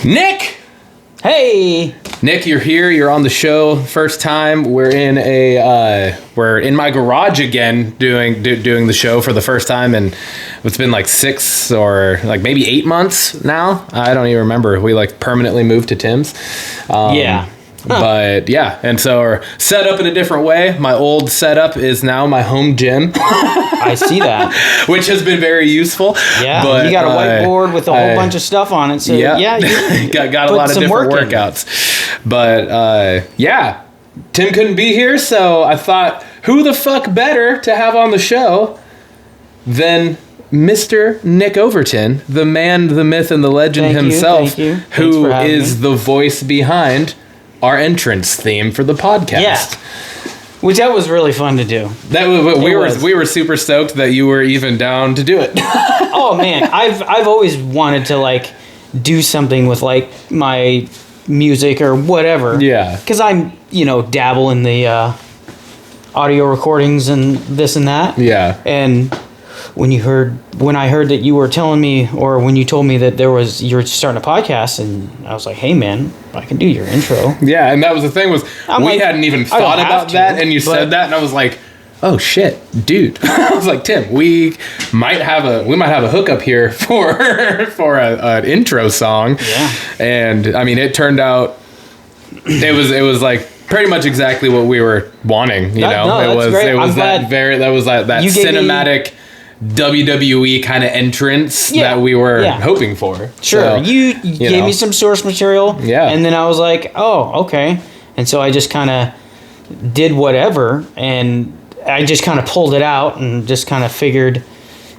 Nick! Hey! Nick, you're here. You're on the show. First time. We're in my garage again doing the show for the first time, and it's been like 6 or like maybe 8 months now. I don't even remember. We like permanently moved to Tim's. Yeah. But yeah, and so we're set up in a different way. My old setup is now my home gym. I see that. Which has been very useful. Yeah, but, you got a whiteboard with a whole bunch of stuff on it. So yeah you got a lot of different workouts. But yeah, Tim couldn't be here, so I thought, who the fuck better to have on the show than Mr. Nick Overton, the man, the myth, and the legend himself, who is the voice behind our entrance theme for the podcast. Yeah. Which that was really fun to do. We were super stoked that you were even down to do it. Oh man, I've always wanted to like do something with like my music or whatever. Yeah. Because I'm dabble in the audio recordings and this and that. Yeah. And when I heard that you were telling me, or when you told me that you were starting a podcast, and I was like, hey man, I can do your intro. Yeah, and that was the thing we hadn't even thought about that, and you said that, and I was like, oh shit, dude. I was like, Tim, we might have a hookup here for an intro song. Yeah. And I mean, it turned out it was like pretty much exactly what we were wanting, that's great. It was that cinematic WWE kind of entrance that we were hoping for. Sure. So, you gave me some source material. Yeah. And then I was like, oh, okay. And so I just kind of did whatever, and I just kind of pulled it out and just kind of figured,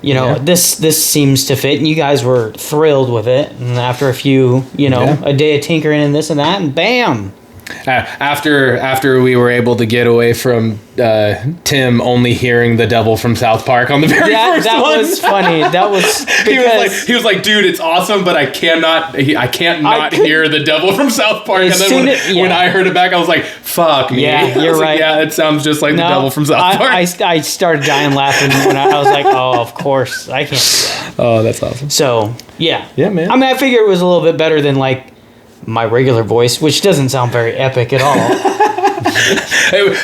this seems to fit. And you guys were thrilled with it. And after a few, a day of tinkering and this and that, and bam. After we were able to get away from Tim only hearing the devil from South Park on the very first one. That was funny. That was because he was like, dude, it's awesome, but I can't not hear the devil from South Park. And then when I heard it back, I was like, fuck me. Yeah, you're right. Like, yeah, it sounds just like the devil from South Park. I started dying laughing when I was like, oh, of course, I can't do that. Oh, that's awesome. So yeah, man. I mean, I figured it was a little bit better than like my regular voice, which doesn't sound very epic at all.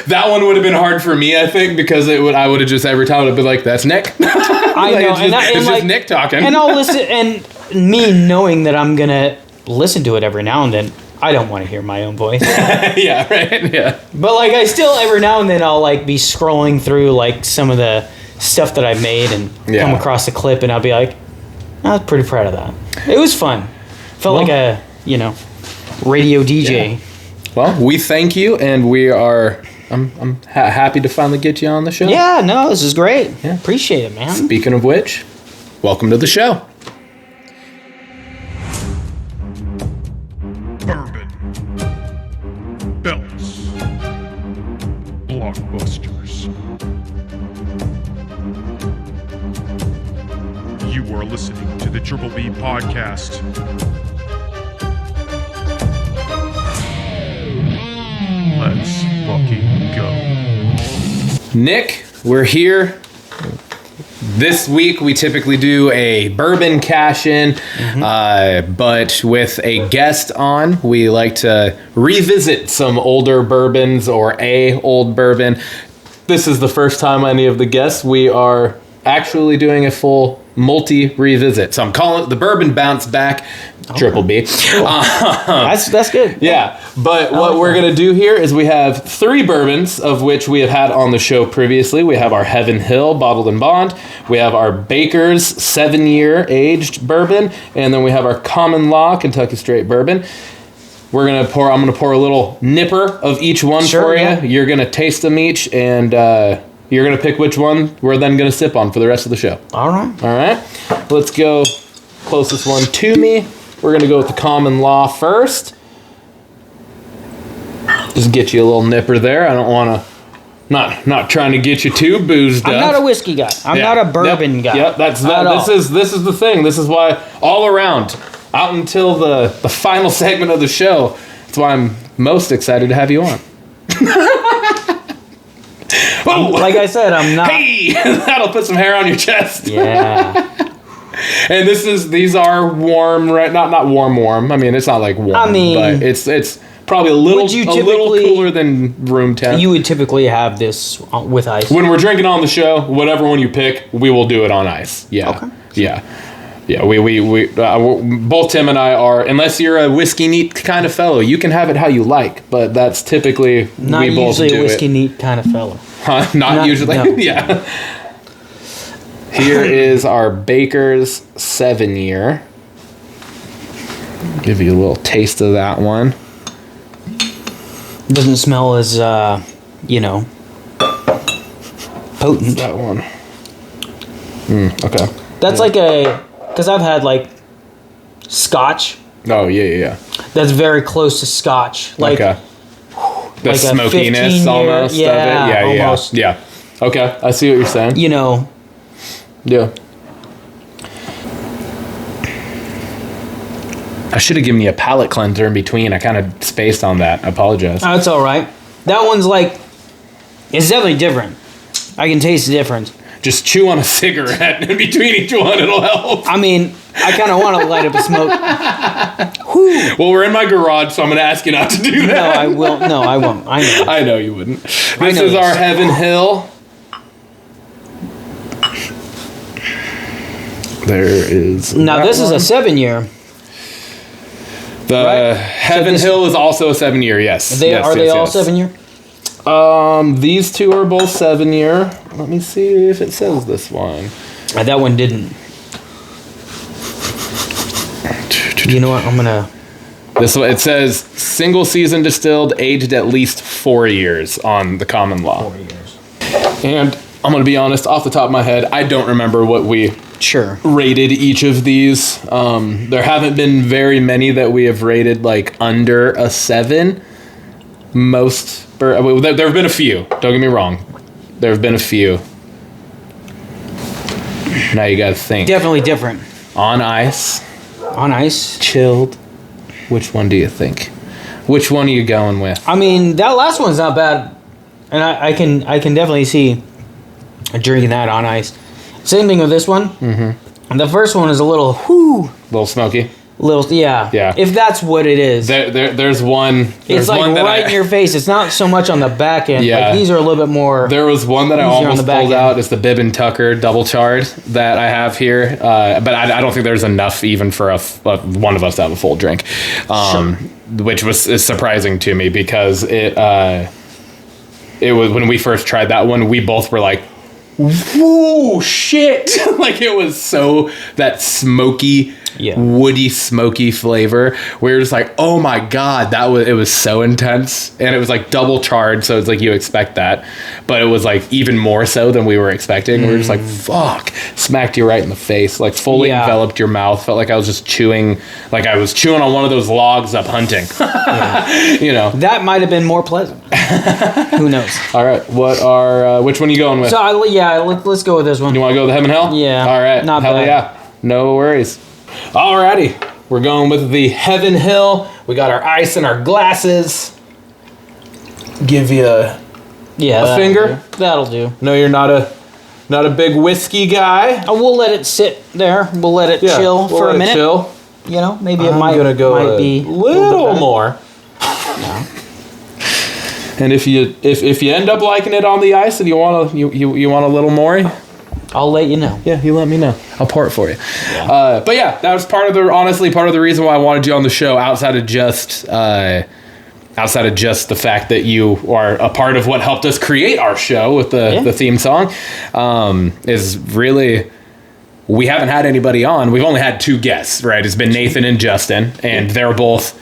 That one would have been hard for me, I think, because I would have just every time been like, "That's Nick." I know, it's just Nick talking. And I'll listen, and me knowing that I'm gonna listen to it every now and then, I don't want to hear my own voice. Yeah, right. Yeah. But like, I still every now and then I'll like be scrolling through like some of the stuff that I made and come across a clip, and I'll be like, I was pretty proud of that. It was fun. Felt like a radio DJ. Yeah. Well, we thank you, and we are. I'm happy to finally get you on the show. Yeah, no, this is great. Yeah. Appreciate it, man. Speaking of which, welcome to the show. Bourbon. Belts. Blockbusters. You are listening to the Triple B Podcast. Let's fucking go. Nick, we're here. This week we typically do a bourbon cash-in, but with a guest on, we like to revisit some older bourbons or a old bourbon. This is the first time any of the guests. We are actually doing a full multi-revisit. So I'm calling it the Bourbon Bounce Back. Triple B. Cool. That's good. Yeah. But what we're going to do here is we have 3 bourbons, of which we have had on the show previously. We have our Heaven Hill Bottled and Bond. We have our Baker's 7-year aged bourbon. And then we have our Common Law Kentucky Straight Bourbon. I'm going to pour a little nipper of each one for you. Yeah. You're going to taste them each, and you're going to pick which one we're then going to sip on for the rest of the show. All right. Let's go closest one to me. We're going to go with the Common Law first. Just get you a little nipper there. I don't want to, not trying to get you too boozed up. I'm not a whiskey guy. I'm not a bourbon guy. Yep, this is the thing. This is why all around, out until the final segment of the show, that's why I'm most excited to have you on. Like I said, I'm not. Hey, that'll put some hair on your chest. Yeah. And these are warm, right? Not warm. I mean, it's not like warm. But it's probably a little cooler than room temp. You would typically have this with ice. When we're drinking on the show, whatever one you pick, we will do it on ice. Yeah. Okay. Yeah. Yeah, we both Tim and I are, unless you're a whiskey neat kind of fellow, you can have it how you like, but that's typically not we both do usually a whiskey neat kind of fellow. Huh? Not usually? No. Yeah. Here is our Baker's 7-year. Give you a little taste of that one. Doesn't smell as, potent. That one. Okay. That's like because I've had like Scotch. Oh, yeah. That's very close to Scotch. Like, okay. The like smokiness almost of it. Yeah, almost. Yeah. Okay, I see what you're saying. Yeah. I should have given you a palate cleanser in between. I kind of spaced on that. I apologize. That's all right. That one's like, it's definitely different. I can taste the difference. Just chew on a cigarette in between each one. It'll help. I mean, I kind of want to light up a smoke. Whew. Well, we're in my garage, so I'm going to ask you not to do that. No, I will. No, I won't. I know. I know you wouldn't. This is our Heaven Hill. There is. Now, this is a 7-year. The right? Heaven Hill is also a 7-year, yes. Are they all 7-year? These two are both 7-year. Let me see if it says this one. That one didn't. You know what? I'm gonna. This one, it says single season distilled, aged at least 4 years on the common law. 4 years. And I'm gonna be honest, off the top of my head, I don't remember what we rated each of these. There haven't been very many that we have rated like under a 7. There have been a few. Don't get me wrong. There have been a few. Now you gotta think. Definitely different. On ice. On ice. Chilled. Which one do you think? Which one are you going with? I mean, that last one's not bad, and I can definitely see drinking that on ice. Same thing with this one. Mm-hmm. And the first one is a little little smoky. Yeah. If that's what it is. There's one. It's like one right in your face. It's not so much on the back end. Yeah. Like these are a little bit more. There was one that I almost pulled out. It's the Bibb and Tucker double charred that I have here. But I don't think there's enough even for one of us to have a full drink. Which is surprising to me because it was when we first tried that one, we both were like, whoa, shit. Like it was so that smoky, woody, smoky flavor. We were just like, oh my God, it was so intense. And it was like double charred. So it's like, you expect that, but it was like even more so than we were expecting. We were just like, fuck, smacked you right in the face. Like fully enveloped your mouth. Felt like I was just chewing, like I was chewing on one of those logs up hunting. That might've been more pleasant. Who knows? All right. Which one are you going with? So let's go with this one. You want to go with the Heaven Hill? Yeah. All right. Not Hell bad. Yeah. No worries. Alrighty. We're going with the Heaven Hill. We got our ice in our glasses. Give you a finger. That'll do. No, you're not a big whiskey guy. We'll let it sit there. We'll let it chill for a minute. Chill. Maybe it might be a little more. No. And if you end up liking it on the ice and you want a little more, I'll let you know. Yeah, you let me know. I'll pour it for you. Yeah. But yeah, that was part of the reason why I wanted you on the show. Outside of just the fact that you are a part of what helped us create our show with the theme song, is really. We haven't had anybody on. We've only had 2 guests, right? It's been Nathan and Justin, and they're both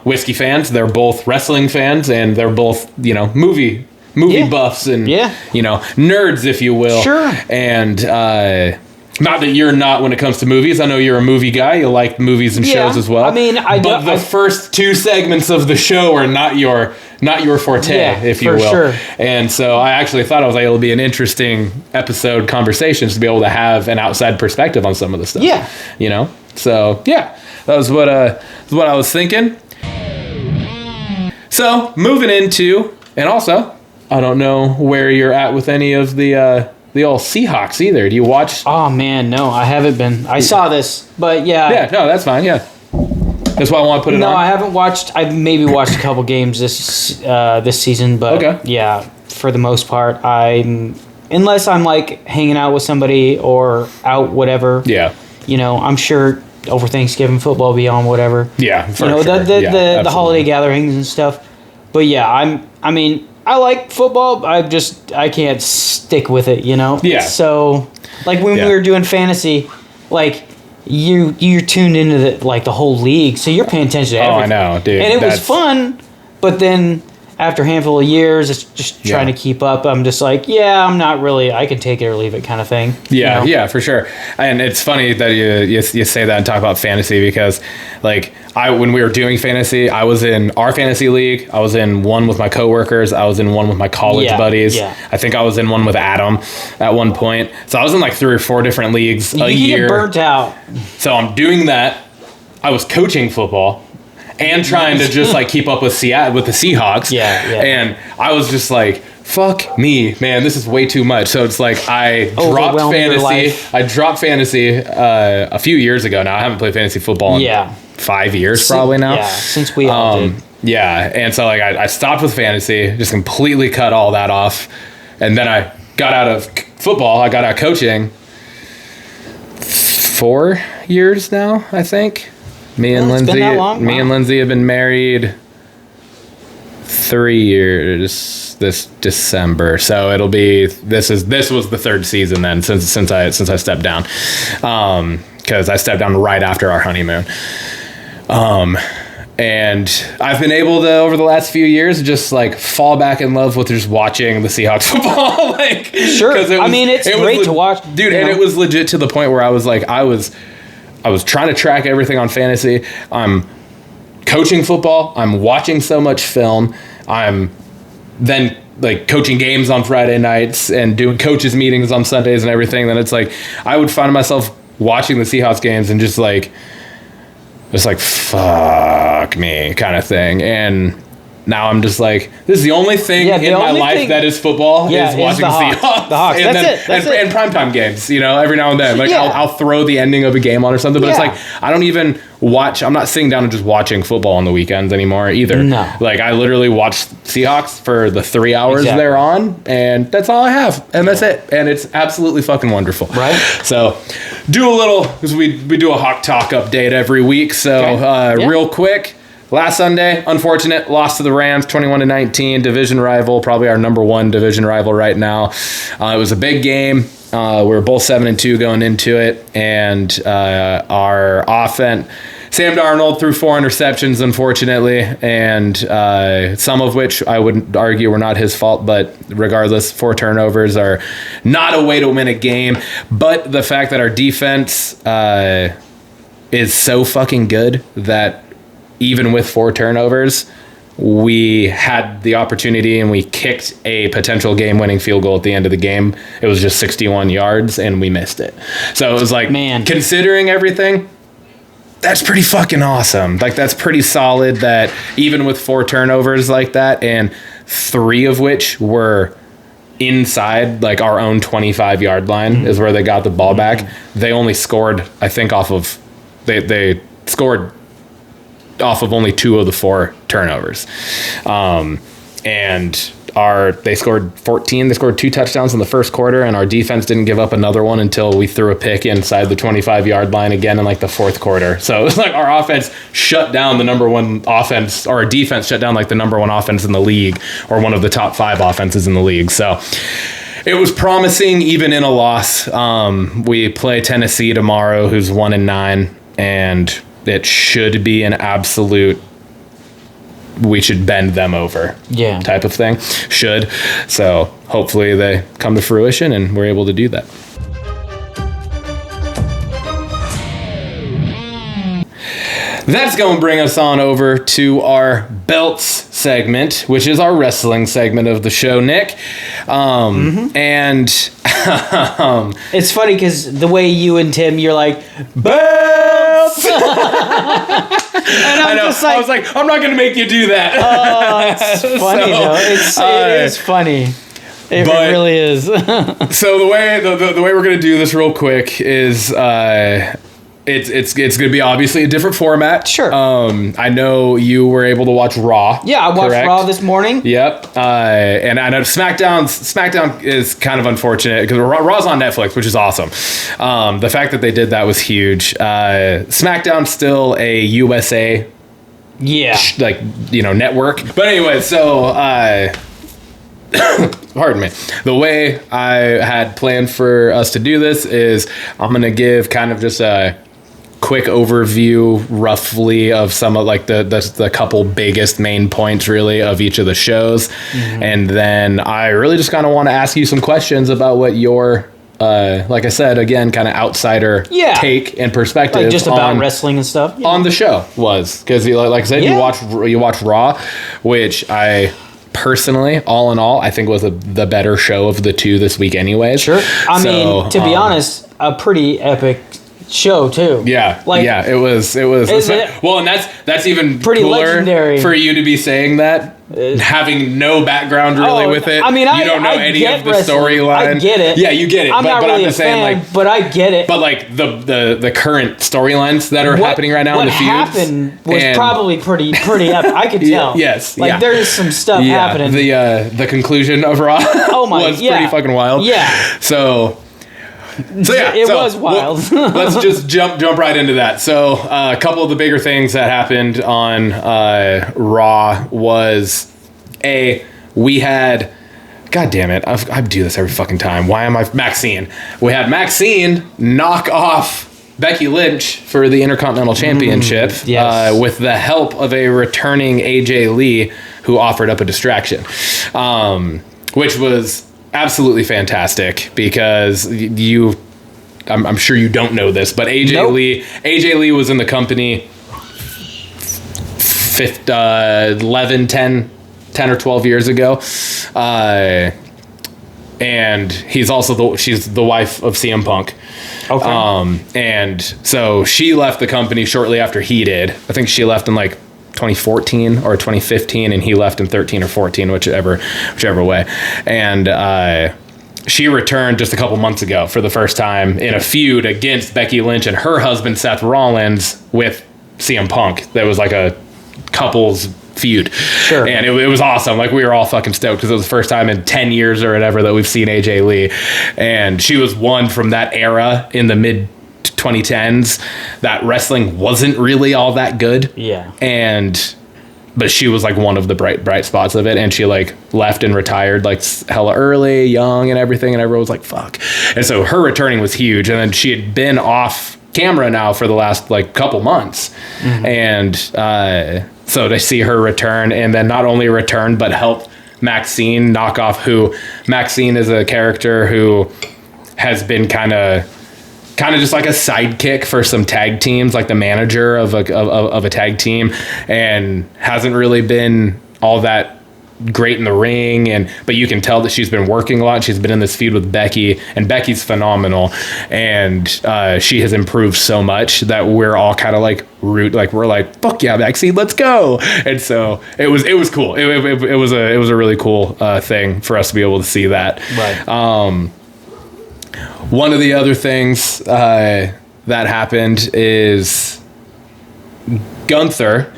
whiskey fans. They're both wrestling fans, and they're both movie buffs and nerds, if you will. Sure. And not that you're not when it comes to movies. I know you're a movie guy. You like movies and shows as well. I mean, the first 2 segments of the show are not your forte, if you will. Sure. And so I actually thought it'll be an interesting episode conversations to be able to have an outside perspective on some of the stuff. Yeah. So yeah, that was what I was thinking. So moving into, and also, I don't know where you're at with any of the the old Seahawks either. Do you watch? Oh man, no, I haven't been. I saw this, but yeah. Yeah, no, that's fine. Yeah, that's why I want to put it on. No, I haven't watched. I've maybe watched a couple games this season, but yeah, for the most part, unless I'm like hanging out with somebody or out whatever. Yeah. You know, I'm sure over Thanksgiving football will be on whatever. Yeah, for you know, sure. the holiday gatherings and stuff. But yeah, I like football. I can't stick with it, you know? Yeah. So, like when we were doing fantasy, like you're tuned into the whole league, so you're paying attention to everything. Oh, I know, dude. And it was fun, but then after a handful of years, it's just trying to keep up. I'm just like, I'm not really, I can take it or leave it kind of thing. Yeah, you know? yeah, for sure. And it's funny that you say that and talk about fantasy because, like, when we were doing fantasy, I was in our fantasy league. I was in one with my coworkers. I was in one with my college buddies. Yeah. I think I was in one with Adam at one point. So I was in like 3 or 4 different leagues a year. You get burnt out. So I'm doing that. I was coaching football and trying to just like keep up with the Seahawks. Yeah. And I was just like, fuck me, man, this is way too much. So it's like I dropped fantasy a few years ago now. I haven't played fantasy football in 5 years probably now. Yeah, since we all did. Yeah, and so like I stopped with fantasy, just completely cut all that off. And then I got out of football. I got out of coaching 4 years now, I think. Me and Lindsay have been married 3 years this December, so it'll be this was the 3rd season then since I stepped down, because I stepped down right after our honeymoon, and I've been able to over the last few years just like fall back in love with just watching the Seahawks football. Like, sure, it's great to watch, dude, and it was legit to the point where I was like I was trying to track everything on fantasy. I'm coaching football. I'm watching so much film. I'm then like coaching games on Friday nights and doing coaches meetings on Sundays and everything. Then it's like I would find myself watching the Seahawks games and just like fuck me kind of thing. And now I'm just like, this is the only thing in my life that is football is watching the Seahawks. The Hawks. That's it. And primetime games, you know, every now and then. Like I'll throw the ending of a game on or something, but it's like I don't even watch. I'm not sitting down and just watching football on the weekends anymore either. No. Like I literally watch Seahawks for the 3 hours they're on, and that's all I have, and that's it. And it's absolutely fucking wonderful. Right. So do a little, because we do a Hawk Talk update every week. So real quick. Last Sunday, unfortunate, loss to the Rams, 21-19, division rival, probably our number 1 division rival right now. It was a big game. We were both 7-2 going into it, and our offense, Sam Darnold threw 4 interceptions, unfortunately, and some of which I would argue were not his fault, but regardless, 4 turnovers are not a way to win a game. But the fact that our defense is so fucking good that even with 4 turnovers, we had the opportunity and we kicked a potential game-winning field goal at the end of the game. It was just 61 yards, and we missed it. So it was like, considering everything, that's pretty fucking awesome. Like, that's pretty solid that even with 4 turnovers like that, and 3 of which were inside, like, our own 25-yard line is where they got the ball back. They only scored, I think, they scored off of only 2 of the 4 turnovers. And they scored 14. They scored 2 touchdowns in the first quarter, and our defense didn't give up another one until we threw a pick inside the 25-yard line again in like the 4th quarter. So it was like our offense shut down the number 1 offense, or our defense shut down like the number 1 offense in the league, or one of the top 5 offenses in the league. So it was promising even in a loss. We play Tennessee tomorrow, who's 1-9, and it should be an absolute, we should bend them over type of thing. Should. So hopefully they come to fruition and we're able to do that. That's going to bring us on over to our belts segment, which is our wrestling segment of the show, Nick. And it's funny because the way you and Tim, you're like, belts! And I know. I was like, I'm not going to make you do that. Oh, it's funny, though. It is funny. It But- really is. So the way we're gonna do this real quick is it's gonna be obviously a different format. Sure. I know you were able to watch Raw. Yeah, I watched correct? Raw this morning. Yep. And I know SmackDown is kind of unfortunate because Raw's on Netflix, which is awesome. The fact that they did that was huge. SmackDown's still a USA Yeah. network. But anyway, so pardon me. The way I had planned for us to do this is I'm going to give kind of just a quick overview roughly of some of like the couple biggest main points really of each of the shows. And then I really just kind of want to ask you some questions about what your like I said, again, kind of outsider take and perspective Like just about on wrestling and stuff. on the show was because like I said, you watch Raw, which I personally, all in all, I think was the better show of the two this week anyways. Sure. I mean, to be honest, a pretty epic show too. Yeah. Like, yeah, it was Is it? well, and that's even Pretty cooler legendary. for you to be saying that, having no background really with it. I mean, you don't know I any get of the westling. storyline. I get it. Yeah, you get it. I'm not but really I'm a just saying, fan, but I get it. but like the current storylines that are happening right now in the feuds. What happened was and- probably pretty epic. I could tell. Yes, Like yeah. there's some stuff Yeah, happening. the conclusion of Raw Oh my- was yeah. pretty fucking wild. Yeah. So yeah, It was wild. Let's just jump right into that. So a couple of the bigger things that happened on Raw was we had. God damn it! I do this every fucking time. Why am I Maxine? We had Maxine knock off Becky Lynch for the Intercontinental Championship yes. with the help of a returning AJ Lee who offered up a distraction, which was absolutely fantastic because I'm sure you don't know this, but AJ Lee was in the company 10 or 12 years ago. And she's the wife of CM Punk. Okay. And so she left the company shortly after he did. I think she left in like 2014 or 2015 and he left in 13 or 14, whichever way. And she returned just a couple months ago for the first time in a feud against Becky Lynch and her husband Seth Rollins with CM Punk. That was like a couples feud. Sure. And it was awesome. Like we were all fucking stoked because it was the first time in 10 years or whatever that we've seen AJ Lee. And she was one from that era in the mid 2010s that wrestling wasn't really all that good. Yeah. But she was like one of the bright spots of it, and she like left and retired like hella early, young and everything, and everyone was like, fuck. And so her returning was huge, and then she had been off camera now for the last like couple months. And so to see her return, and then not only return but help Maxine knock off who Maxine is a character who has been kind of just like a sidekick for some tag teams, like the manager of a tag team, and hasn't really been all that great in the ring. But you can tell that she's been working a lot. She's been in this feud with Becky, and Becky's phenomenal. And she has improved so much that we're all kind of like we're like, fuck yeah, Maxine, let's go. And so it was cool. It was a really cool thing for us to be able to see that. Right. One of the other things that happened is Gunther,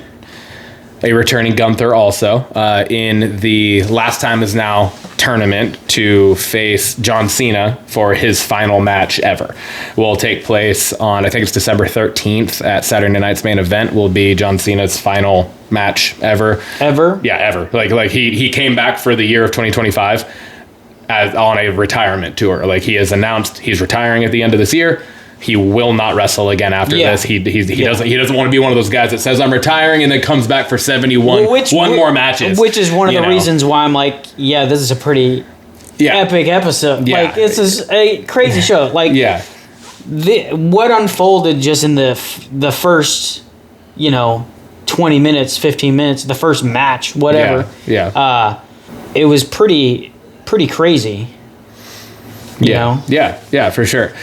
a returning Gunther also, in the Last Time Is Now tournament to face John Cena for his final match ever. Will take place on, I think it's December 13th at Saturday Night's Main Event will be John Cena's final match ever. Ever? Yeah, ever. Like he came back for the year of 2025 on a retirement tour. Like he has announced he's retiring at the end of this year. He will not wrestle again after this. He doesn't want to be one of those guys that says I'm retiring and then comes back for 71 more matches. Which is one of the reasons why I'm like, yeah, this is a pretty epic episode. Yeah. Like this is a crazy show. Like what unfolded just in the first 20 minutes, 15 minutes, the first match, whatever. It was pretty crazy. You know? Yeah, for sure.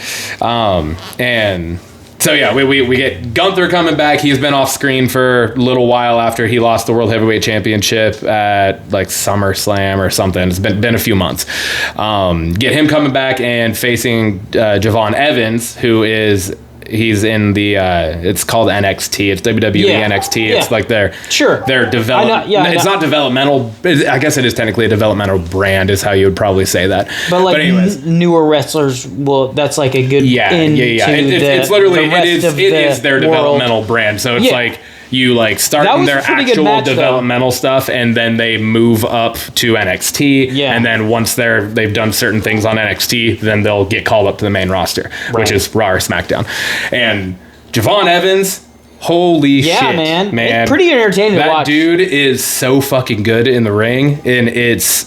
And So yeah, we get Gunther coming back. He's been off screen for a little while after he lost the World Heavyweight Championship at like SummerSlam or something. It's been a few months. Get him coming back and facing Javon Evans, he's in the it's called NXT. It's WWE NXT. It's like their develop. It's not developmental. I guess it is technically a developmental brand, is how you would probably say that. But anyways, newer wrestlers that's like a good It's literally it is their developmental brand. So it's like you like start their actual match, developmental stuff, and then they move up to NXT. Yeah. And then once they've done certain things on NXT, then they'll get called up to the main roster, which is Raw or SmackDown. And Javon Evans, holy shit, man. It's pretty entertaining to watch. That dude is so fucking good in the ring, and it's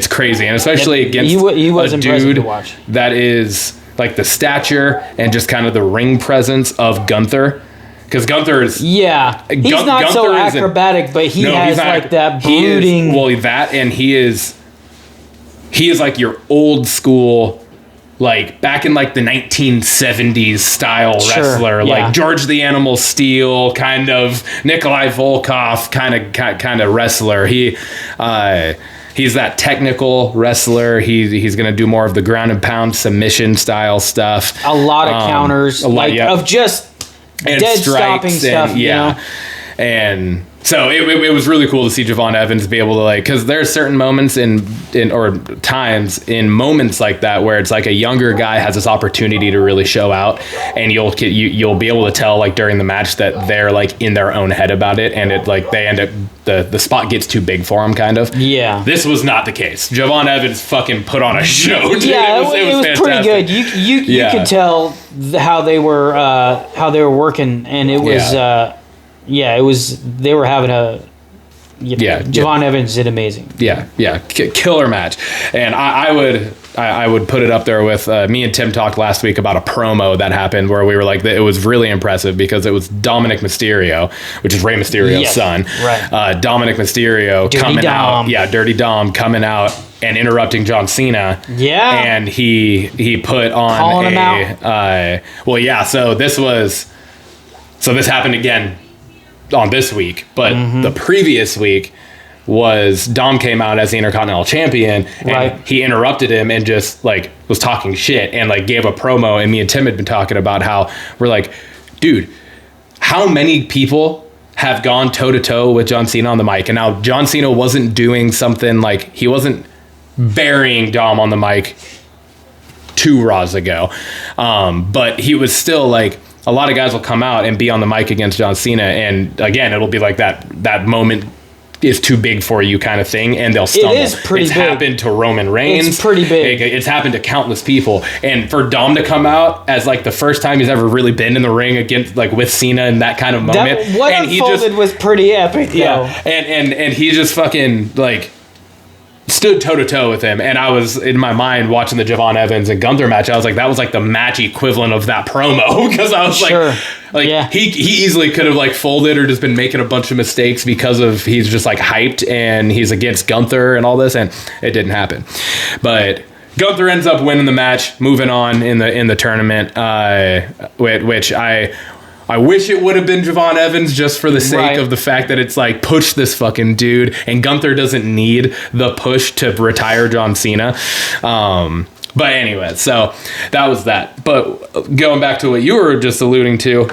crazy, and especially against he was a dude to watch. That is like the stature and just kind of the ring presence of Gunther. Because Gunther is... Yeah. He's not so acrobatic, but he has like that brooding... He is like your old school, like back in like the 1970s style wrestler. Like George the Animal Steele, kind of Nikolai Volkov kind of wrestler. He's that technical wrestler. He's going to do more of the ground and pound submission style stuff. A lot of counters. Of just... and dead strikes stopping stuff, you know? And so it was really cool to see Javon Evans be able to because there's certain moments or times in moments like that where it's like a younger guy has this opportunity to really show out, and you'll be able to tell like during the match that they're like in their own head about it, and it like they end up the spot gets too big for him kind of. Yeah. This was not the case. Javon Evans fucking put on a show. Dude. Yeah, it was pretty good. You could tell how they were working, and it was it was they were having a Javon Evans did amazing. Killer match. And I would put it up there with me and Tim talked last week about a promo that happened where we were like, it was really impressive because it was Dominic Mysterio, which is Rey Mysterio's son. Right. Dominic Mysterio coming out. Yeah, Dirty Dom coming out and interrupting John Cena. Yeah. And he put on calling him out. So this happened again on this week, but the previous week was Dom came out as the Intercontinental Champion, and he interrupted him and just like was talking shit and like gave a promo. And me and Tim had been talking about how we're like, dude, how many people have gone toe to toe with John Cena on the mic? And now John Cena wasn't doing something like he wasn't burying Dom on the mic 2 Raws ago, but he was still like. A lot of guys will come out and be on the mic against John Cena, and again, it'll be like that moment is too big for you kind of thing, and they'll stumble. It is pretty big. It's happened to Roman Reigns. It's pretty big. It's happened to countless people, and for Dom to come out as like the first time he's ever really been in the ring against like with Cena in that kind of moment, what unfolded was pretty epic. Yeah, and he just fucking like. Stood toe-to-toe with him, and I was in my mind watching the Javon Evans and Gunther match. I was like, that was like the match equivalent of that promo, because I was he easily could have like folded or just been making a bunch of mistakes because of he's just like hyped and he's against Gunther and all this, and it didn't happen. But Gunther ends up winning the match, moving on in the tournament, which I wish it would have been Javon Evans just for the sake of the fact that it's like, push this fucking dude. And Gunther doesn't need the push to retire John Cena. But anyway, so that was that. But going back to what you were just alluding to,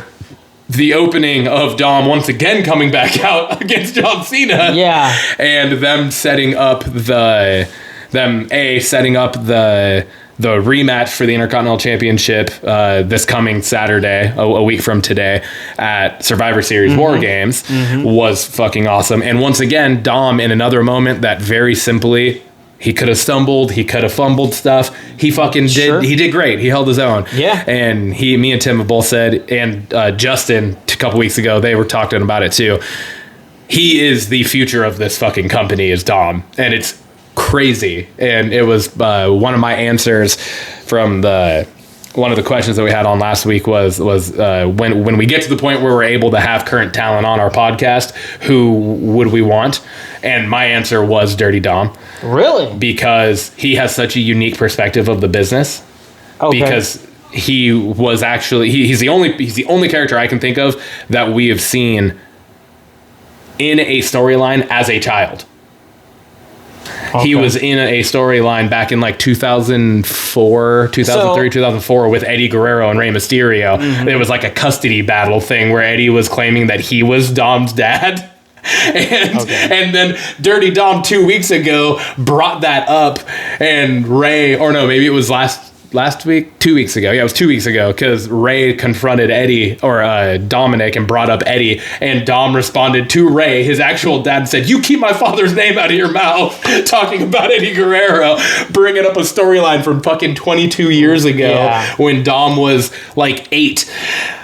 the opening of Dom once again coming back out against John Cena. Yeah. And them setting up the rematch for the Intercontinental Championship this coming Saturday, a week from today, at Survivor Series War Games was fucking awesome. And once again, Dom, in another moment that very simply, he could have stumbled, he could have fumbled stuff. He fucking did. He did great. He held his own. Yeah. And me and Tim have both said, and Justin a couple weeks ago, they were talking about it too. He is the future of this fucking company, is Dom, and it's crazy. And it was one of my answers from one of the questions that we had on last week was when we get to the point where we're able to have current talent on our podcast, who would we want? And my answer was Dirty Dom. Really? Because he has such a unique perspective of the business. Okay. Because he was actually he's the only character I can think of that we have seen in a storyline as a child. Okay. He was in a storyline back in like 2004, 2004 with Eddie Guerrero and Rey Mysterio. Mm-hmm. It was like a custody battle thing where Eddie was claiming that he was Dom's dad. And then Dirty Dom 2 weeks ago brought that up, and Ray, or no, maybe it was last week, 2 weeks ago. Yeah, it was 2 weeks ago, because Ray confronted Eddie, or Dominic, and brought up Eddie, and Dom responded to Ray, his actual dad, said, "You keep my father's name out of your mouth," talking about Eddie Guerrero, bringing up a storyline from fucking 22 years ago when Dom was like 8.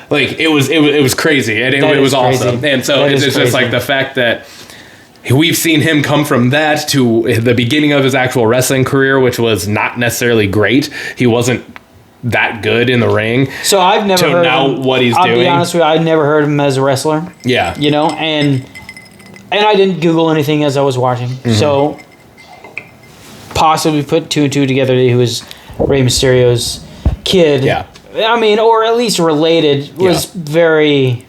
Like, it was crazy, and it was awesome. And so it's just like the fact that we've seen him come from that to the beginning of his actual wrestling career, which was not necessarily great. He wasn't that good in the ring. So I've never heard now him, what he's doing. I'll be honest with you, I never heard of him as a wrestler. Yeah. You know, and I didn't Google anything as I was watching. Mm-hmm. So possibly put 2 and 2 together that he was Rey Mysterio's kid. Yeah. I mean, or at least related, was very,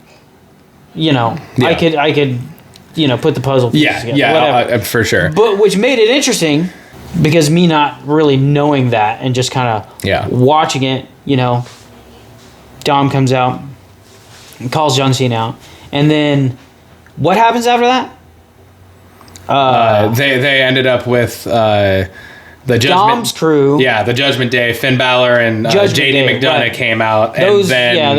you know, I could, you know, put the puzzle pieces together. Whatever. For sure. But which made it interesting, because me not really knowing that and just kind of watching it, you know, Dom comes out and calls John Cena out, and then what happens after that? They ended up with the Judgment, Dom's crew. Yeah, the Judgment Day. Finn Balor and JD McDonough came out. And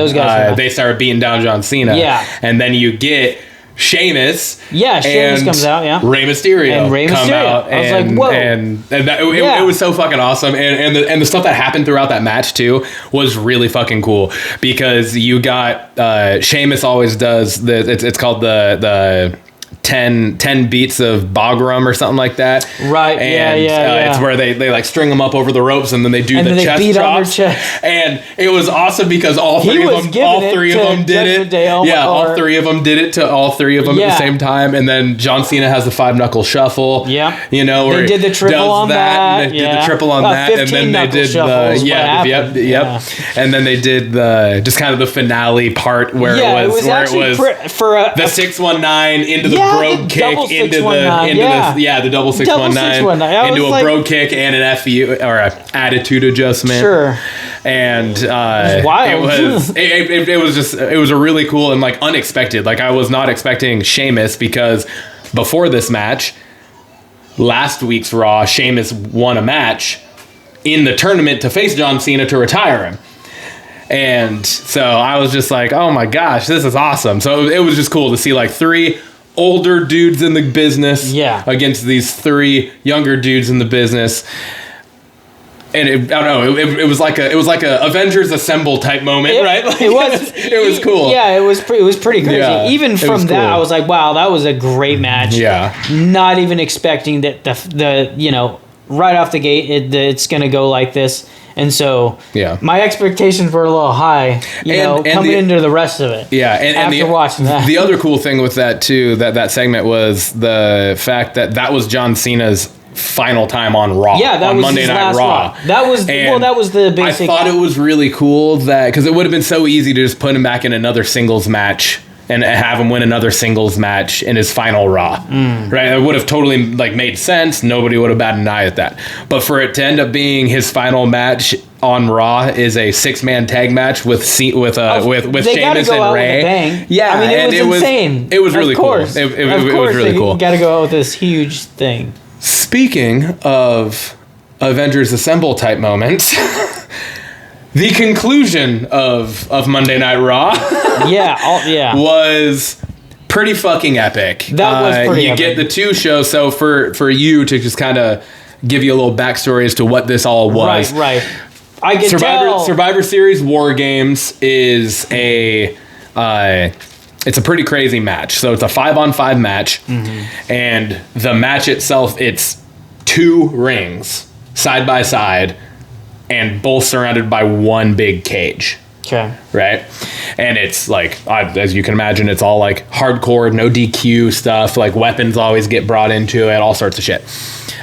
those guys they started beating down John Cena. Yeah. And then you get Sheamus. Yeah, Sheamus comes out, Rey Mysterio come out. I was like, whoa. And it was so fucking awesome. And the stuff that happened throughout that match, too, was really fucking cool. Because you got... Sheamus always does... It's called the 10 beats of Bagram or something like that. Right, and, it's where they like string them up over the ropes, and then they do the chest drops. Chest. And it was awesome because all three of them did it. All three of them did it to all three of them at the same time. And then John Cena has the 5-knuckle shuffle. Yeah. You know, where they did the triple on that. And they did the triple on that. And then they did yep. And then they did the just kind of the finale part where it was the 619 into the brogue kick into the double 619 into a brogue kick and an FU or a attitude adjustment. Sure. And it was a really cool and like unexpected. Like, I was not expecting Sheamus, because before this match, last week's Raw, Sheamus won a match in the tournament to face John Cena to retire him. And so I was just like, oh my gosh, this is awesome. So it was just cool to see like 3 older dudes in the business against these 3 younger dudes in the business. And it was like a Avengers Assemble type moment, right? Like, it was cool. Yeah, it was pretty crazy. Yeah, even from that, cool. I was like, wow, that was a great match. Yeah. Not even expecting that the you know, right off the gate it's gonna go like this. And so my expectations were a little high, coming into the rest of it. Yeah, after watching that. The other cool thing with that too, that segment, was the fact that was John Cena's final time on Raw. Yeah, that on was Monday his Night last Raw. That was the basic. I thought it was really cool because it would have been so easy to just put him back in another singles match and have him win another singles match in his final Raw. Right? It would have totally like made sense. Nobody would have batted an eye at that. But for it to end up being his final match on Raw is a 6-man tag match with Sheamus and Ray. Yeah, I mean, it was insane. It was really cool. It was really cool. Got to go out with this huge thing. Speaking of Avengers Assemble type moments, the conclusion of Monday Night Raw was pretty fucking epic. That was pretty epic. You get the 2 shows, so for you to just kind of give you a little backstory as to what this all was. Right. I can tell. Survivor Series War Games is it's a pretty crazy match. So it's a 5-on-5 match, and the match itself, it's 2 rings side by side, and both surrounded by one big cage. Okay. Right? And it's like, as you can imagine, it's all like hardcore, no DQ stuff. Like, weapons always get brought into it, all sorts of shit.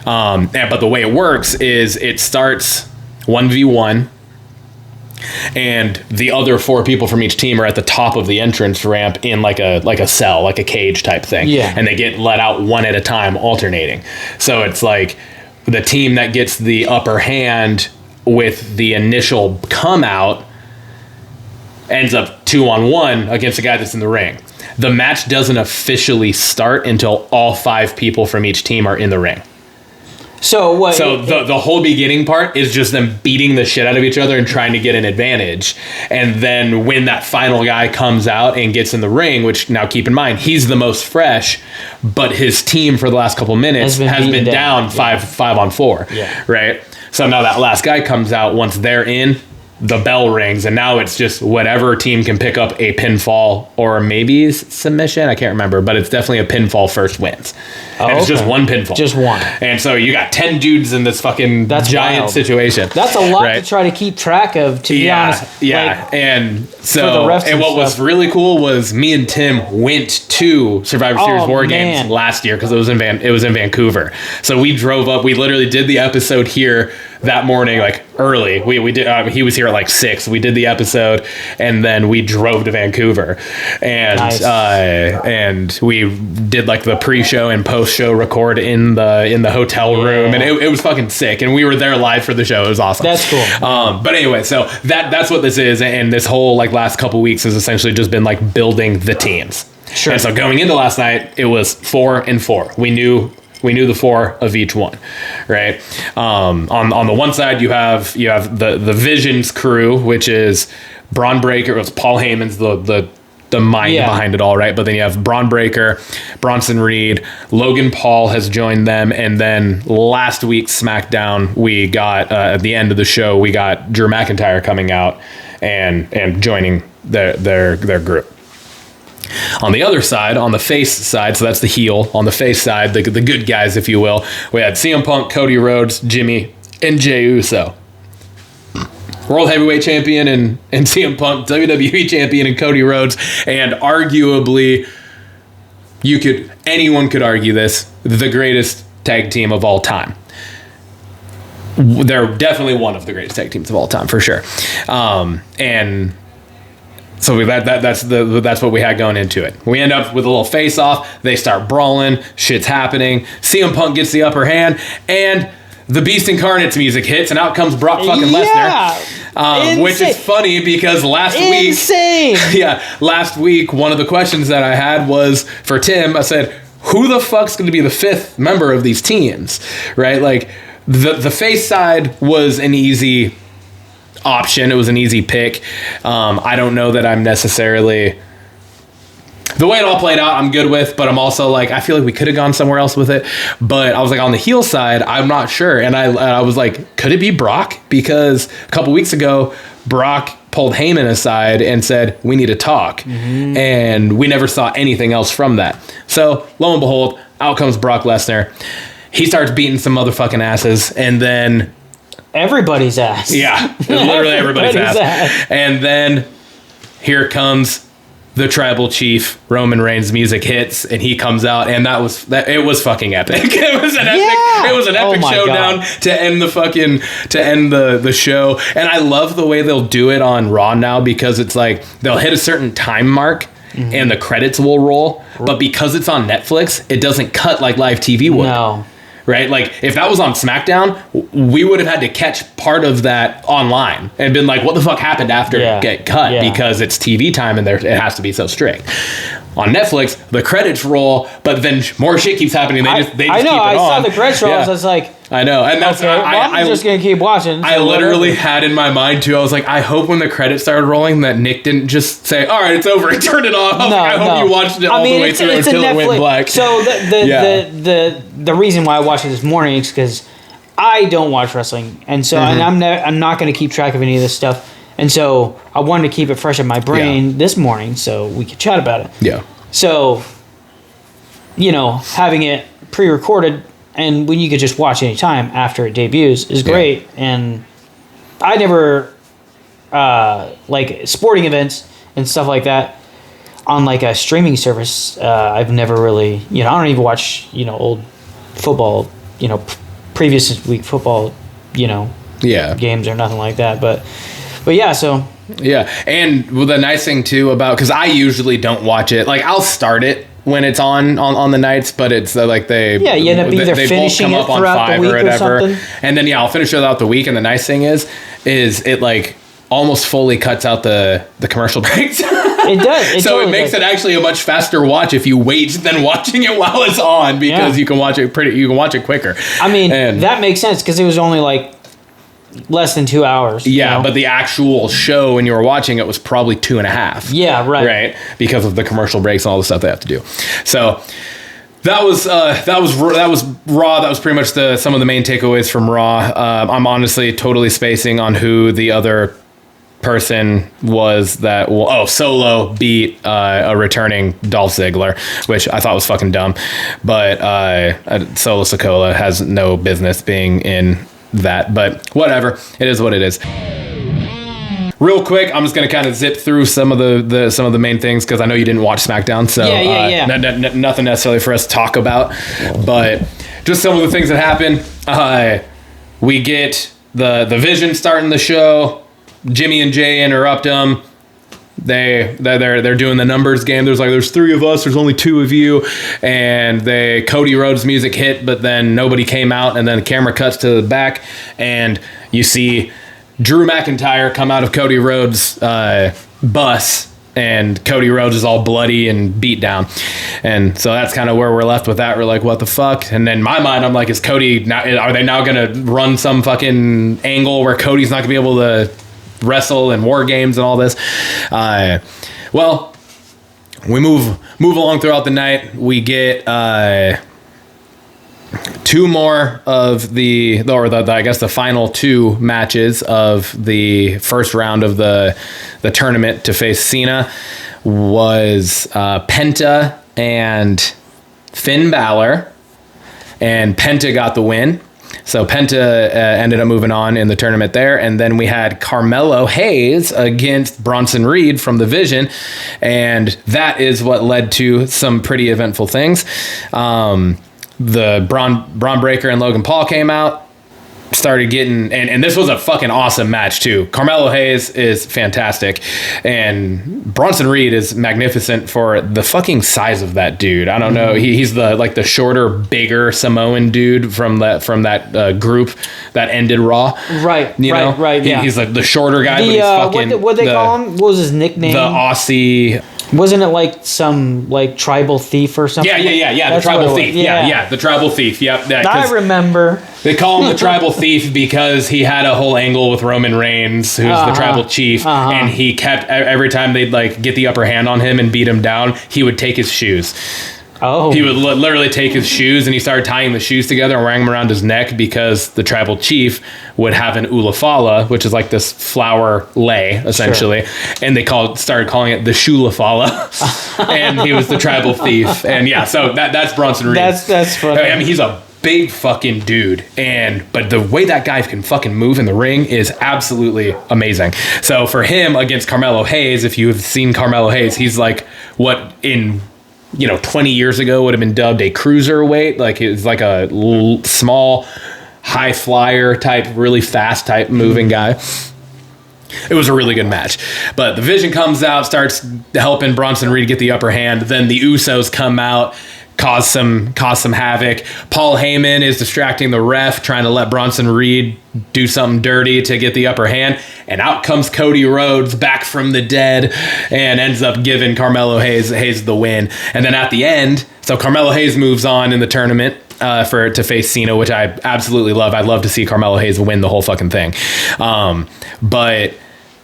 But the way it works is it starts 1v1. and the other 4 people from each team are at the top of the entrance ramp in like a cell, like a cage type thing. Yeah. And they get let out one at a time, alternating. So it's like the team that gets the upper hand with the initial come out ends up 2-on-1 against the guy that's in the ring. The match doesn't officially start until all 5 people from each team are in the ring. So what? So the whole beginning part is just them beating the shit out of each other and trying to get an advantage. And then when that final guy comes out and gets in the ring, which now keep in mind, he's the most fresh, but his team for the last couple minutes has been down 5-on-4. Yeah. Right? So now that last guy comes out, once they're in, the bell rings, and now it's just whatever team can pick up a pinfall or maybe submission. I can't remember, but it's definitely a pinfall first wins. And it's just one pinfall. Just one. And so you got 10 dudes in this fucking giant wild. situation. That's a lot to try to keep track of, to be honest. Yeah. Like, and so, for the refs and and what was stuff. really cool was me and Tim went to Survivor Series War Games last year because it was in Vancouver. So we drove up. We literally did the episode here that morning, like early. We did. He was here at like 6. We did the episode, and then we drove to Vancouver, and Nice. And we did like the pre-show and post-show record in the hotel room, and it was fucking sick. And we were there live for the show. It was awesome. That's cool. But anyway, so that's what this is, and this whole like last couple weeks has essentially just been like building the teams. Sure. And so going into last night, it was 4 and 4. We knew the 4 of each one, right? On the one side, you have the Visions crew, which is Braun Breaker. It was Paul Heyman's the mind behind it all, right? But then you have Braun Breaker, Bronson Reed, Logan Paul has joined them, and then last week's SmackDown, we got at the end of the show, we got Drew McIntyre coming out and joining their group. On the other side, on the face side, so that's the heel. On the face side, the good guys, if you will, we had CM Punk, Cody Rhodes, Jimmy, and Jey Uso. World Heavyweight Champion and CM Punk, WWE Champion and Cody Rhodes, and arguably, anyone could argue this, the greatest tag team of all time. They're definitely one of the greatest tag teams of all time, for sure. And so that's what we had going into it. We end up with a little face-off. They start brawling. Shit's happening. CM Punk gets the upper hand, and the Beast Incarnate's music hits, and out comes Brock fucking Lesnar. Which is funny because last week, one of the questions that I had was for Tim. I said, who the fuck's going to be the 5th member of these teams? Right? Like, the face side was an easy option. It was an easy pick. I don't know that I'm necessarily... The way it all played out, I'm good with, but I'm also like, I feel like we could have gone somewhere else with it. But I was like, on the heel side, I'm not sure. And I was like, could it be Brock? Because a couple weeks ago, Brock pulled Heyman aside and said, we need to talk. Mm-hmm. And we never saw anything else from that. So lo and behold, out comes Brock Lesnar. He starts beating some motherfucking asses, and then... Everybody's ass. Yeah, literally everybody's ass. And then here comes the tribal chief. Roman Reigns' music hits, and he comes out, and it was fucking epic. It was an epic showdown to end the show. And I love the way they'll do it on Raw now, because it's like they'll hit a certain time mark. Mm-hmm. And the credits will roll, but because it's on Netflix, it doesn't cut like live TV would. No. Right? Like, if that was on SmackDown, we would have had to catch part of that online and been like, what the fuck happened after it get cut? Because it's TV time and it has to be so strict. On Netflix, the credits roll, but then more shit keeps happening. They just keep it on. I saw the credits roll. I was like... I know, and that's okay. I'm just gonna keep watching. I literally had in my mind too. I was like, I hope when the credits started rolling that Nick didn't just say, "All right, it's over," and turn it off. I hope you watched it all the way through until it went black. So the reason why I watched it this morning is because I don't watch wrestling, and so and I'm not gonna keep track of any of this stuff, and so I wanted to keep it fresh in my brain this morning so we could chat about it. Yeah. So, having it pre-recorded. And when you could just watch any time after it debuts is great. Yeah. And I never like sporting events and stuff like that on like a streaming service. I've never really, I don't even watch, old football, previous week football, games or nothing like that. But But yeah, so Yeah, and the nice thing too about, because I usually don't watch it. Like, I'll start it when it's on the nights, but it's like they you end up either they both finishing come it up on throughout the 5 week or whatever, something. and then I'll finish it throughout the week. And the nice thing is it like almost fully cuts out the commercial breaks. It does. So totally it makes does. it actually a much faster watch if you wait than watching it while it's on, because you can watch it quicker. I mean, And that makes sense because it was only like less than 2 hours. yeah, but the actual show when you were watching it was probably 2.5. Yeah, right. Right, because of the commercial breaks and all the stuff they have to do. So that was Raw. That was pretty much some of the main takeaways from Raw. I'm honestly totally spacing on who the other person was that Solo beat a returning Dolph Ziggler, which I thought was fucking dumb, but Solo Sikoa has no business being in that, but whatever, it is what it is. Real quick, I'm just gonna kind of zip through some of the main things, because I know you didn't watch SmackDown, so nothing necessarily for us to talk about, but just some of the things that happen. We get the Vision starting the show. Jimmy and Jay interrupt them. They're doing the numbers game. There's 3 of us, there's only 2 of you, and Cody Rhodes music hit, but then nobody came out, and then the camera cuts to the back, and you see Drew McIntyre come out of Cody Rhodes' bus, and Cody Rhodes is all bloody and beat down. And so that's kind of where we're left with that. We're like, what the fuck? And then in my mind, I'm like, are they now going to run some fucking angle where Cody's not going to be able to wrestle and war games and all this? Well, we move along throughout the night. We get 2 more of the final 2 matches of the first round of the tournament to face Cena was Penta and Finn Balor, and Penta got the win. So Penta ended up moving on in the tournament there. And then we had Carmelo Hayes against Bronson Reed from the Vision. And that is what led to some pretty eventful things. The Braun Breaker and Logan Paul came out, started getting, and this was a fucking awesome match too. Carmelo Hayes is fantastic, and Bronson Reed is magnificent for the fucking size of that dude. I don't know, he's the shorter, bigger Samoan dude from that group that ended Raw. Right, right. Yeah, he's like the shorter guy. But he's fucking, what they call him? What was his nickname? The Aussie. Wasn't it like some tribal thief or something? Yeah. The tribal thief. Yeah, the tribal thief. Yep. I remember. They call him the tribal thief because he had a whole angle with Roman Reigns, who's the tribal chief, and he kept, every time they'd get the upper hand on him and beat him down, he would take his shoes. Oh. He would literally take his shoes, and he started tying the shoes together and wearing them around his neck, because the tribal chief would have an ulafala, which is like this flower lei, essentially. Sure. And they started calling it the shulafala. And he was the tribal thief. And yeah, so that's Bronson Reed. That's funny. I mean, he's a big fucking dude, but the way that guy can fucking move in the ring is absolutely amazing. So for him against Carmelo Hayes, if you have seen Carmelo Hayes, he's like what in 20 years ago would have been dubbed a cruiserweight. Like, he's like a small, high flyer type, really fast type moving guy. It was a really good match. But the Vision comes out, starts helping Bronson Reed get the upper hand. Then the Usos come out, cause some havoc. Paul Heyman is distracting the ref, trying to let Bronson Reed do something dirty to get the upper hand. And out comes Cody Rhodes back from the dead and ends up giving Carmelo Hayes the win. And then at the end, so Carmelo Hayes moves on in the tournament to face Cena, which I absolutely love. I'd love to see Carmelo Hayes win the whole fucking thing. But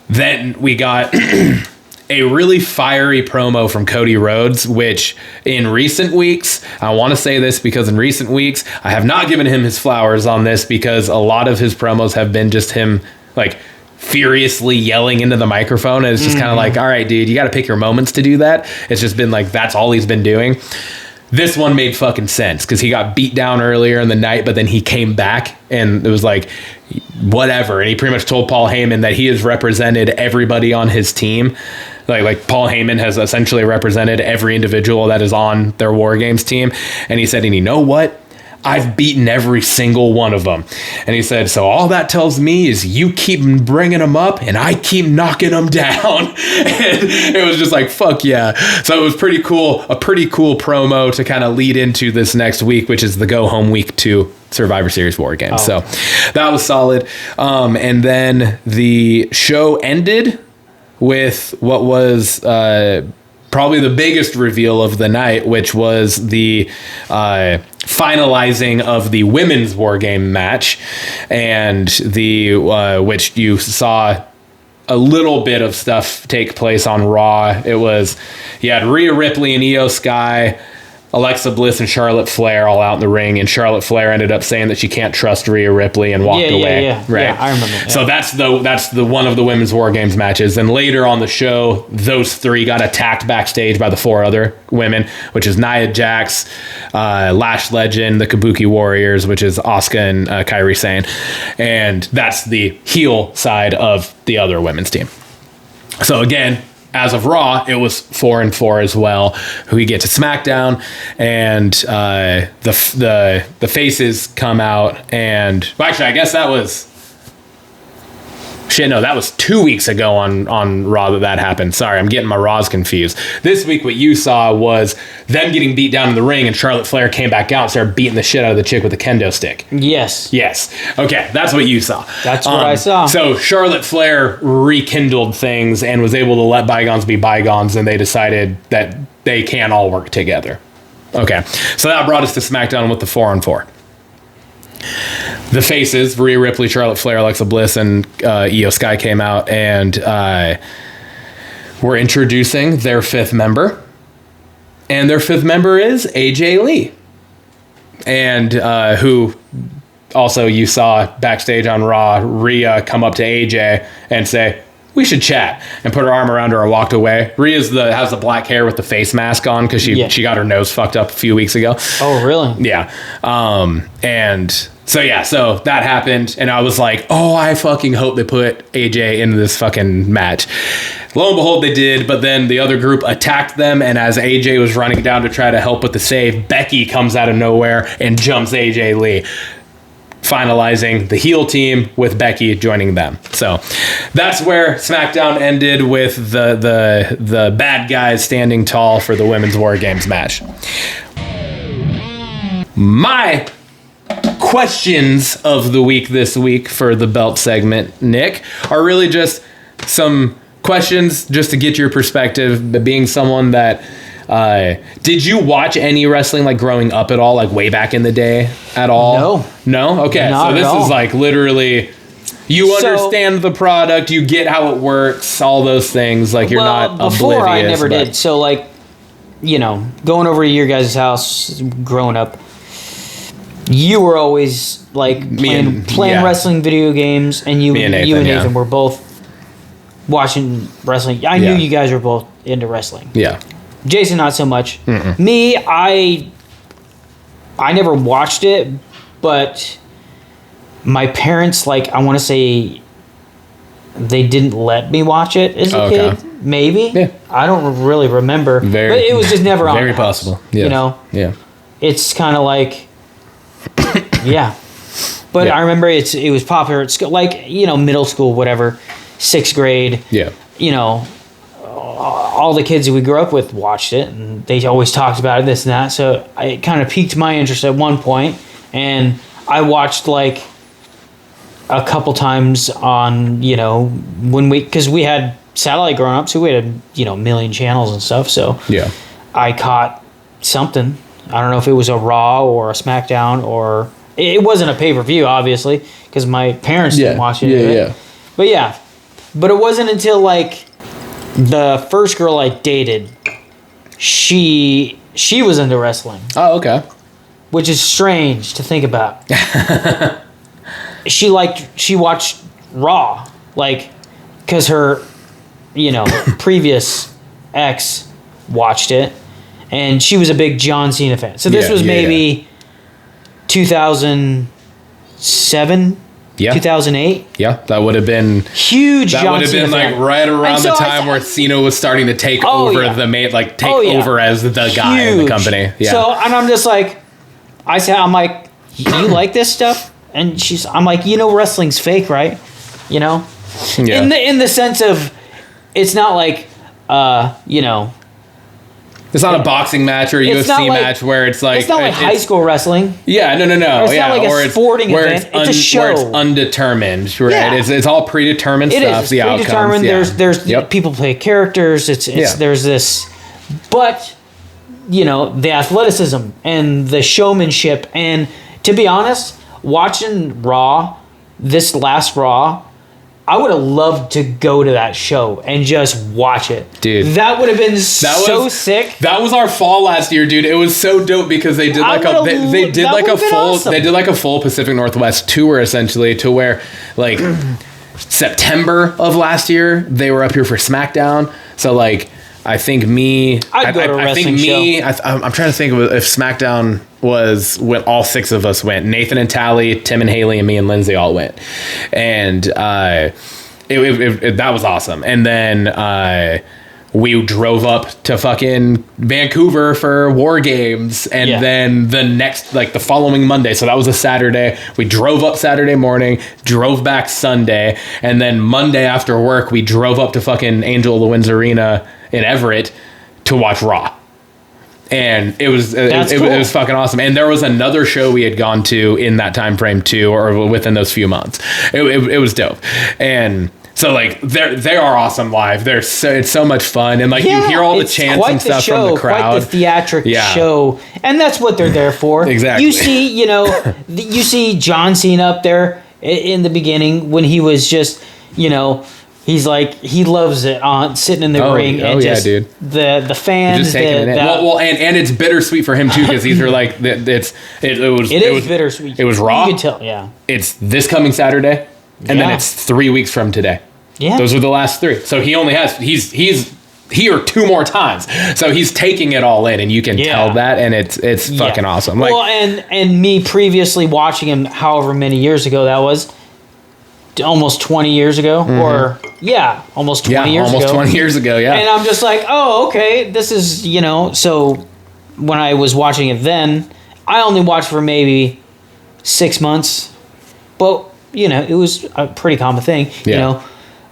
then we got a really fiery promo from Cody Rhodes, which in recent weeks, I want to say this because in recent weeks, I have not given him his flowers on this, because a lot of his promos have been just him furiously yelling into the microphone. And it's just kind of like, all right, dude, you got to pick your moments to do that. It's just been that's all he's been doing. This one made fucking sense because he got beat down earlier in the night, but then he came back and it was whatever. And he pretty much told Paul Heyman that he has represented everybody on his team. Like Paul Heyman has essentially represented every individual that is on their War Games team. And he said, and you know what? I've beaten every single one of them. And he said, so all that tells me is you keep bringing them up and I keep knocking them down. And it was just like, fuck yeah. So it was pretty cool, a pretty cool promo to kind of lead into this next week, which is the go home week 2 Survivor Series War Games. So that was solid. And then the show ended with what was probably the biggest reveal of the night, which was the finalizing of the women's War Game match, and the which you saw a little bit of stuff take place on Raw. It was, you had Rhea Ripley and Io Sky, Alexa Bliss and Charlotte Flair all out in the ring, and Charlotte Flair ended up saying that she can't trust Rhea Ripley and walked away. Right. Yeah, I remember. Yeah. So that's the one of the women's War Games matches. And later on the show, those 3 got attacked backstage by the 4 other women, which is Nia Jax, Lash Legend, the Kabuki Warriors, which is Asuka and Kairi Sane, and that's the heel side of the other women's team. So again, as of Raw, it was 4-4 as well. We get to SmackDown, and the faces come out, and well, actually, I guess that was that was 2 weeks ago on Raw that happened. Sorry, I'm getting my Raws confused. This week, what you saw was them getting beat down in the ring, and Charlotte Flair came back out and started beating the shit out of the chick with the kendo stick. Yes. Okay, that's what you saw. That's what I saw. So Charlotte Flair rekindled things and was able to let bygones be bygones, and they decided that they can all work together. Okay, so that brought us to SmackDown with the 4-4. The faces, Rhea Ripley, Charlotte Flair, Alexa Bliss, and Io Sky came out and were introducing their 5th member. And their 5th member is AJ Lee. And who also you saw backstage on Raw, Rhea come up to AJ and say, we should chat, and put her arm around her and walked away. Rhea's has the black hair with the face mask on because she got her nose fucked up a few weeks ago. Oh, really? Yeah. And so that happened, and I was like, oh, I fucking hope they put AJ into this fucking match. Lo and behold, they did, but then the other group attacked them, and as AJ was running down to try to help with the save, Becky comes out of nowhere and jumps AJ Lee, finalizing the heel team with Becky joining them. So that's where SmackDown ended, with the bad guys standing tall for the Women's War Games match. My questions of the week this week for the belt segment, Nick, are really just some questions just to get your perspective, but being someone that did you watch any wrestling like growing up at all, like way back in the day at all? No? Okay. So this is like literally you understand the product, you get how it works, all those things, like you're not oblivious. Before I never did. So like, going over to your guys' house growing up, you were always like playing wrestling video games, and you and Nathan were both watching wrestling. I knew you guys were both into wrestling. Yeah. Jason, not so much. Mm-mm. Me, I never watched it, but my parents, like, I want to say they didn't let me watch it as a kid. Maybe. Yeah. I don't really remember. But it was just never on. Very possible. Yes. Yeah. It's kind of like, yeah. But I remember it was popular at school, like, middle school, whatever, 6th grade. Yeah. All the kids that we grew up with watched it, and they always talked about it, this and that. So it kind of piqued my interest at one point, and I watched like a couple times on, because we had satellite growing up, so we had a million channels and stuff. So I caught something. I don't know if it was a Raw or a SmackDown, or it wasn't a pay-per-view, obviously, because my parents didn't watch it. But it wasn't until like the first girl I dated, she was into wrestling. Oh, okay. Which is strange to think about. She watched Raw, like, because her, previous ex watched it, and she was a big John Cena fan. So this was maybe 2007. Yeah. 2008. Yeah, that would have been huge. That would have been like right around the time where Cena was starting to take over the main, like over as the guy in the company. Yeah. So, and I'm just like, I'm like, you like this stuff? And I'm like, wrestling's fake, right? Yeah. In the sense of, it's not like, It's not a boxing match or a UFC match where it's like... It's not like high school wrestling. Yeah, no. It's not like a sporting event. It's a show. Where it's undetermined, right? Yeah. It's all predetermined stuff, the outcomes. Predetermined. There's people play characters. There's this... But, the athleticism and the showmanship. And to be honest, watching Raw, this last Raw... I would have loved to go to that show and just watch it. Dude. That would have been so sick. That was our fall last year, dude. It was so dope because they did like a full Pacific Northwest tour essentially, to where like September of last year they were up here for SmackDown. So like I think I'm trying to think of if SmackDown was when all 6 of us went. Nathan and Tally, Tim and Haley, and me and Lindsay all went. And that was awesome. And then we drove up to fucking Vancouver for War Games. And then the following Monday, so that was a Saturday, we drove up Saturday morning, drove back Sunday. And then Monday after work, we drove up to fucking Angel of the Winds Arena in Everett to watch Raw. And it was fucking awesome. And there was another show we had gone to in that time frame too, or within those few months. It was dope. And so like they are awesome live. It's so much fun, and like you hear all the chants and stuff from the crowd. Quite the theatric show, and that's what they're there for. Exactly. You see John Cena up there in the beginning when he was just he's like, he loves it on sitting in the ring, and dude. The fans just taking it in. Well, and it's bittersweet for him too, because these are like it is bittersweet. It was Raw. You can tell, yeah. It's this coming Saturday, and then it's 3 weeks from today. Yeah, those are the last 3. So he only has he's here 2 more times, so he's taking it all in, and you can tell that, and it's fucking awesome. Like, well, and me previously watching him, however many years ago that was. Almost 20 years ago, or almost 20 years ago. Almost 20 years ago, yeah. And I'm just like, oh, okay, this is, so when I was watching it then, I only watched for maybe 6 months, but, it was a pretty common thing.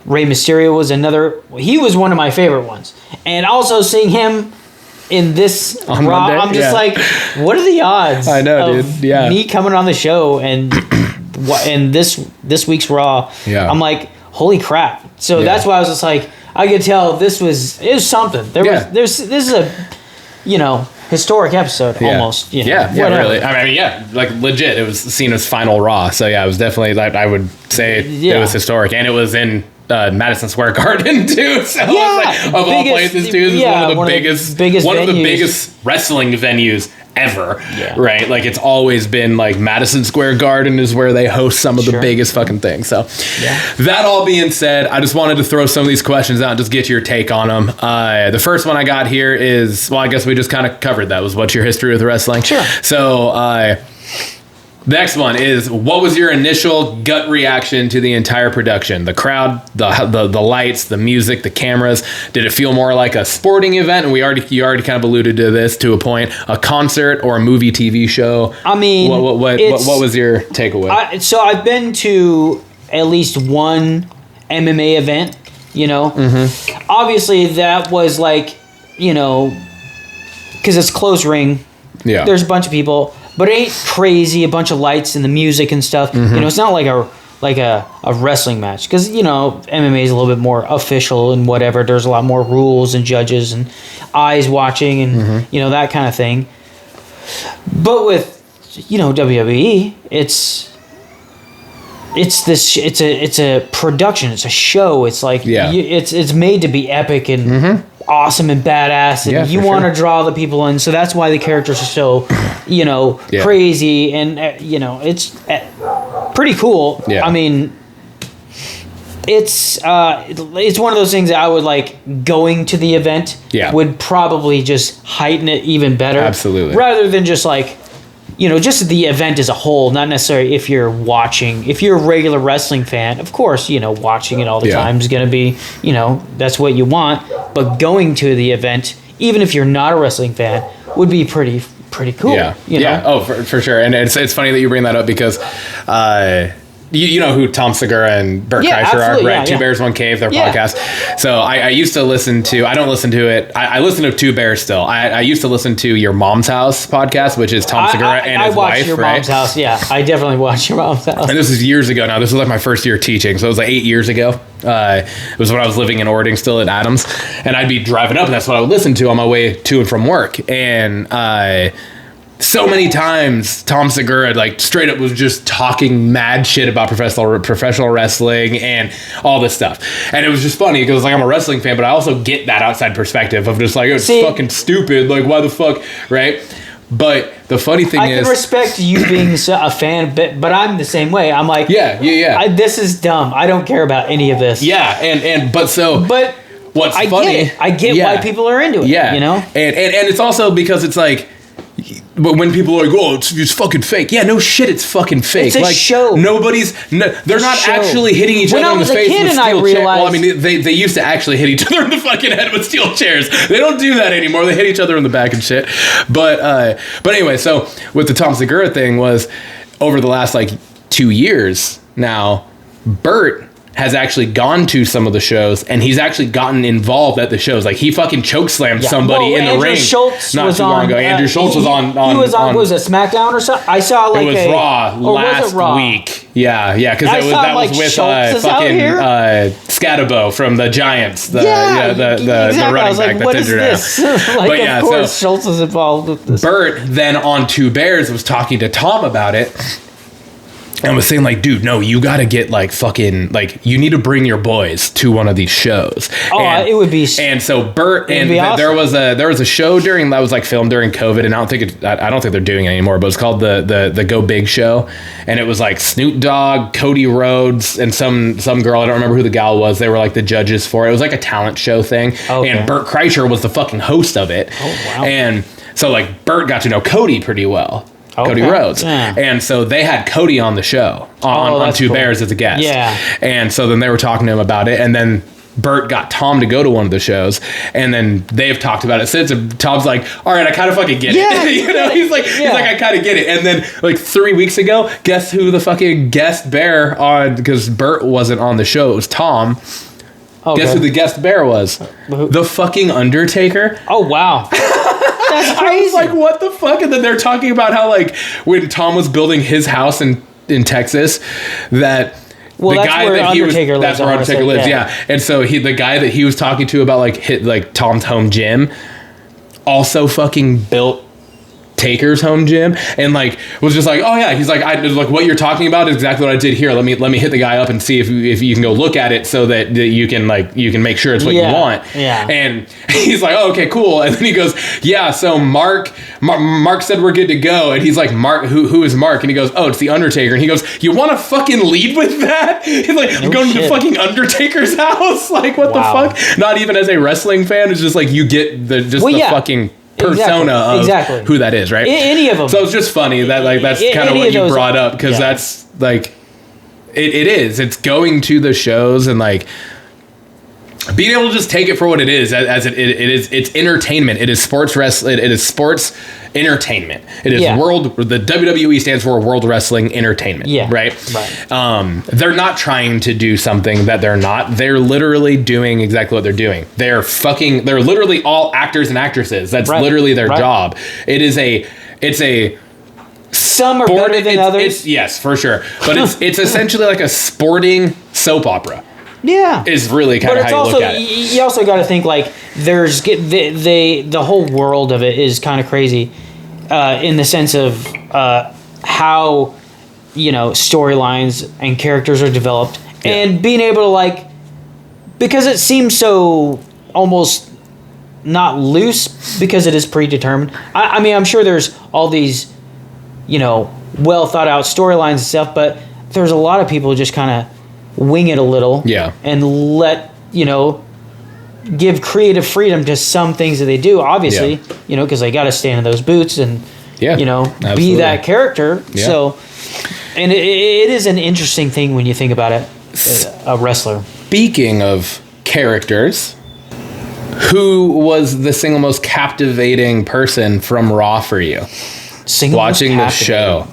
Rey Mysterio was he was one of my favorite ones. And also seeing him in this on Raw, Monday, I'm just like, what are the odds I know, of dude. Yeah. me coming on the show and this week's Raw, I'm like, holy crap. So that's why I was just like, I could tell it was something. This is a historic episode almost. Really. I mean, like legit. It was Cena's final Raw, so it was definitely like, I would say it was historic, and it was in Madison Square Garden too. So it's like, of all places too, this is one of the biggest wrestling venues ever, right? Like, it's always been like Madison Square Garden is where they host some of the biggest fucking things. So that all being said, I just wanted to throw some of these questions out and just get your take on them. The first one I got here is, well, I guess we just kind of covered that, was what's your history with wrestling? Sure. So the next one is, what was your initial gut reaction to the entire production? The crowd, the lights, the music, the cameras. Did it feel more like a sporting event? And you already kind of alluded to this to a point. A concert or a movie, TV show? I mean, what was your takeaway? So I've been to at least one MMA event. Obviously that was like, because it's closed ring. Yeah. There's a bunch of people. But it ain't crazy, a bunch of lights and the music and stuff. It's not like a wrestling match, because MMA is a little bit more official and whatever. There's a lot more rules and judges and eyes watching and that kind of thing. But with WWE, it's a production. It's a show. It's like it's made to be epic and awesome and badass, and you want to draw the people in. So that's why the characters are so crazy, and it's pretty cool. I mean, it's one of those things that I would like, going to the event would probably just heighten it even better. Absolutely. Rather than just like, just the event as a whole, not necessarily if you're a regular wrestling fan, of course, watching it all the time is going to be, that's what you want. But going to the event, even if you're not a wrestling fan, would be pretty pretty cool. Yeah. You know? Oh, for sure. And it's funny that you bring that up because you know who Tom Segura and Bert Kreischer are, right? Yeah, Two Bears, One Cave, their podcast. So I used to listen to, I don't listen to it. I listen to Two Bears still. I used to listen to Your Mom's House podcast, which is Tom Segura and his wife, I watched Your Mom's House. Yeah, I definitely watched Your Mom's House. And this is years ago now. This was like my first year teaching. So it was like 8 years ago. It was when I was living in Ording still at Adams. And I'd be driving up and that's what I would listen to on my way to and from work. And so many times Tom Segura like straight up was just talking mad shit about professional wrestling and all this stuff. And it was just funny because like I'm a wrestling fan, but I also get that outside perspective of just like, it's fucking stupid. Like, why the fuck, right? But the funny thing is, I can respect you being a fan, but I'm the same way. I'm like, this is dumb. I don't care about any of this. Yeah, but what's funny? I get why people are into it. Yeah, you know, and it's also because it's like. But when people are like, "Oh, it's fucking fake," yeah, no shit, it's fucking fake. It's a like, show. They're not actually hitting each other in the face with steel chairs. Well, I mean, they used to actually hit each other in the fucking head with steel chairs. They don't do that anymore. They hit each other in the back and shit. But anyway, so with the Tom Segura thing was over the last like 2 years now, Bert has actually gone to some of the shows and he's actually gotten involved at the shows. Like he fucking chokeslammed somebody in the ring Schultz not too long ago. Andrew Schultz was on. He was on. Was it SmackDown or something? I saw like it was Raw last week. Yeah, because that was with fucking Scatabo from the Giants. The running back that's injured now. Like, but of course, Schultz was involved with this. Bert then on Two Bears was talking to Tom about it. And was saying like, dude, no, you got to get like fucking like you need to bring your boys to one of these shows. It would be. And so Bert and awesome. there was a show that was like filmed during COVID, and I don't think they're doing it anymore. But it was called the Go Big Show, and it was like Snoop Dogg, Cody Rhodes, and some girl, I don't remember who the gal was. They were like the judges for it. It was like a talent show thing, and Bert Kreischer was the fucking host of it. Oh wow! And so like Bert got to know Cody pretty well. Cody Rhodes. Yeah. And so they had Cody on the show on Two Bears as a guest. Yeah. And so then they were talking to him about it. And then Bert got Tom to go to one of the shows. And then they've talked about it since. And Tom's like, all right, I kind of fucking get it. You know, he's like, I kind of get it. And then like 3 weeks ago, guess who the fucking guest bear on, because Bert wasn't on the show. It was Tom. Okay. Guess who the guest bear was? The fucking Undertaker. Oh, wow. That's crazy. I was like, what the fuck? And then they're talking about how, like, when Tom was building his house in Texas, that the guy that he was, that's where Undertaker lives, yeah. And so the guy that he was talking to about, like Tom's home gym also fucking built Taker's home gym, and like was just like, oh yeah, he's like, I like what you're talking about is exactly what I did here. Let me hit the guy up and see if you can go look at it so that you can make sure it's what you want. Yeah. And he's like, oh, okay, cool. And then he goes, yeah. So Mark said we're good to go, and he's like, Mark, who is Mark? And he goes, oh, it's the Undertaker. And he goes, you want to fucking lead with that? He's like, I'm going to the fucking Undertaker's house. Like, what the fuck? Not even as a wrestling fan, it's just like you get the fucking persona of who that is, right? Any of them. So it's just funny that like that's kind of what you brought up, because that's like it is. It's going to the shows and like being able to just take it for what it is, as it is. It's entertainment. It is sports wrestling. It is sports entertainment. It is world. The WWE stands for World Wrestling Entertainment. Yeah. Right. They're not trying to do something that they're not. They're literally doing exactly what they're doing. They're literally all actors and actresses. That's literally their job. It's a some are better than others. Yes, for sure. But it's essentially like a sporting soap opera. Yeah, is really kind of how you look at it. You also got to think like there's the whole world of it is kind of crazy, in the sense of how storylines and characters are developed, and being able to like, because it seems so almost not loose because it is predetermined. I mean, I'm sure there's all these well thought out storylines and stuff, but there's a lot of people who just kind of wing it a little, and let give creative freedom to some things that they do, obviously, because they got to stand in those boots and be that character. So, and it is an interesting thing when you think about it, a wrestler. Speaking of characters, Who was the single most captivating person from Raw for you? Watching the show.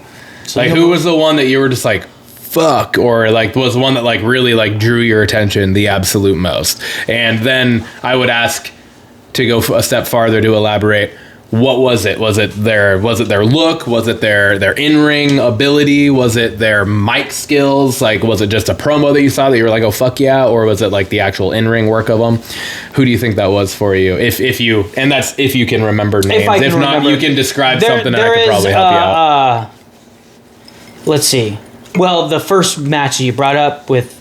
Like, who was the one that you were just like, fuck, or like was the one that like really like drew your attention the absolute most? And then I would ask to go a step farther to elaborate. What was it? Was it their look? Was it their in-ring ability? Was it their mic skills? Like, was it just a promo that you saw that you were like, oh fuck yeah? Or was it like the actual in-ring work of them? Who do you think that was for you? If you can remember names. If not, you can describe something and I could probably help you out. Let's see. Well, the first match you brought up with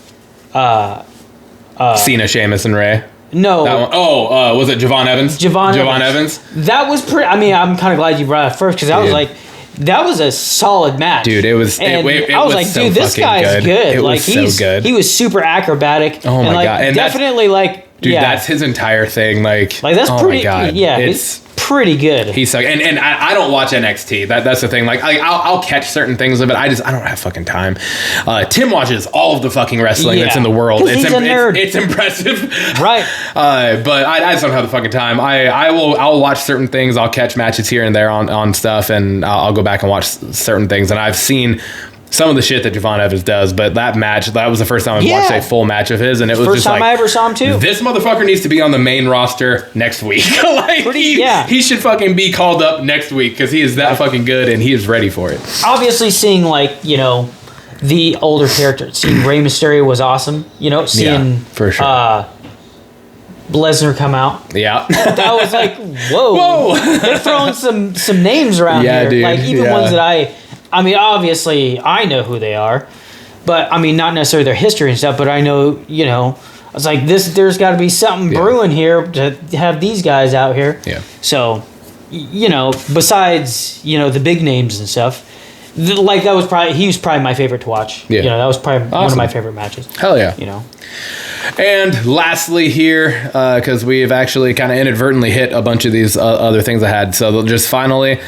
Cena, Sheamus, and Ray. No. That one. Oh, was it Javon Evans? Javon Evans. That was pretty. I mean, I'm kind of glad you brought it first because I was like, that was a solid match. Dude, it was. And it I was like, so dude, this guy's good. It like, was so good. He was super acrobatic. Oh my god! And definitely like, dude, that's his entire thing. Like that's oh pretty. My god. Yeah, it's pretty good. He's so, and I don't watch NXT. That's the thing. Like I'll catch certain things of it. I don't have fucking time. Tim watches all of the fucking wrestling that's in the world. He's a nerd. It's impressive, right? But I just don't have the fucking time. I'll watch certain things. I'll catch matches here and there on stuff, and I'll go back and watch certain things. And I've seen some of the shit that Javon Evans does, but that was the first time I watched a full match of his, and it was first time I ever saw him too. This motherfucker needs to be on the main roster next week. Like he should fucking be called up next week because he is that fucking good and he is ready for it. Obviously, seeing the older characters, seeing Rey Mysterio was awesome. Seeing for sure. Lesnar come out. Yeah. That was like, whoa. They're throwing some names around here. Dude. Like even ones that I mean, obviously, I know who they are, but I mean, not necessarily their history and stuff. But I know, I was like, there's got to be something brewing here to have these guys out here. Yeah. So, besides the big names and stuff, he was probably my favorite to watch. Yeah. That was probably one of my favorite matches. Hell yeah. And lastly here, because we've actually kind of inadvertently hit a bunch of these other things I had. So just finally,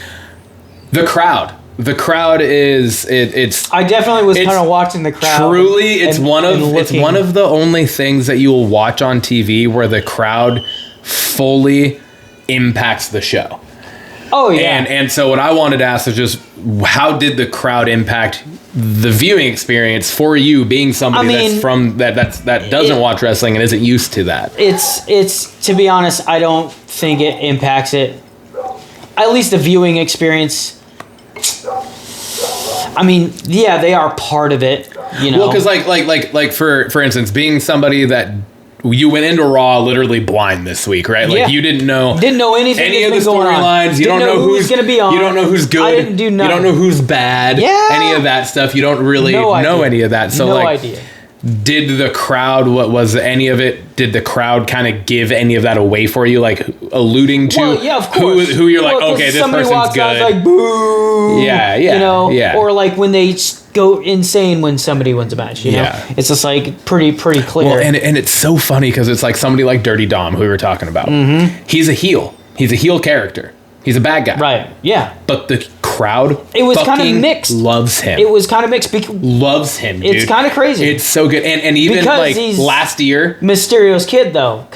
the crowd. The crowd is it's. I definitely was kind of watching the crowd. Truly, it's one of the only things that you will watch on TV where the crowd fully impacts the show. Oh yeah. And so what I wanted to ask is just how did the crowd impact the viewing experience for you, being somebody that doesn't watch wrestling and isn't used to that? It's to be honest, I don't think it impacts it. At least the viewing experience. I mean, yeah, they are part of it, Well, because like for instance, being somebody that you went into Raw literally blind this week, right? Like you didn't know anything, any of the storylines. You don't know who's going to be on. You don't know who's good. I didn't do nothing. You don't know who's bad. Yeah. Any of that stuff. You don't really know any of that. So no idea. Did the crowd? What was any of it? Did the crowd kind of give any of that away for you, like alluding to of course. who you're like, okay, this person's good. Out, like, boo. Yeah. Or like when they go insane when somebody wins a match. You know, it's just like pretty clear. Well, and it's so funny because it's like somebody like Dirty Dom, who we were talking about. Mm-hmm. He's a heel. He's a heel character. He's a bad guy. Right. Yeah. But the crowd it was kind of mixed. Loves him. It was kind of mixed. Loves him, dude. It's kind of crazy. It's so good. And even because like he's last year. Mysterio's kid, though.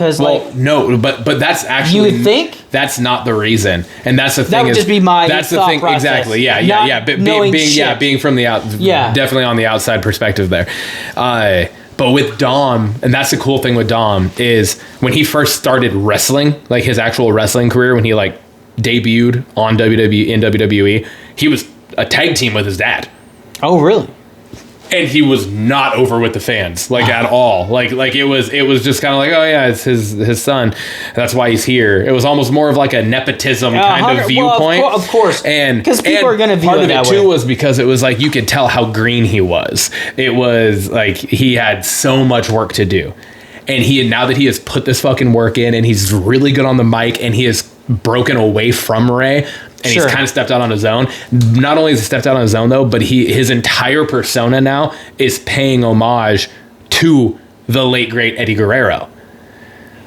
No, but that's actually. You would think? That's not the reason. And that's the thing. That would just be my That's the thought thing. process. Exactly. Yeah. Being from the out. Yeah. Definitely on the outside perspective there. But with Dom, and that's the cool thing with Dom, is when he first started wrestling, like his actual wrestling career, when he like debuted on WWE, he was a tag team with his dad. Oh, really? And he was not over with the fans, like at all. Like it was just kind of like, oh yeah, it's his son. That's why he's here. It was almost more of like a nepotism kind of viewpoint. Of course. And because people are going to view part it of that it way. too was because it was like you could tell how green he was. It was like he had so much work to do. And now that he has put this fucking work in and he's really good on the mic and he has broken away from Ray and he's kind of stepped out on his own. Not only has he stepped out on his own though, but his entire persona now is paying homage to the late great Eddie Guerrero.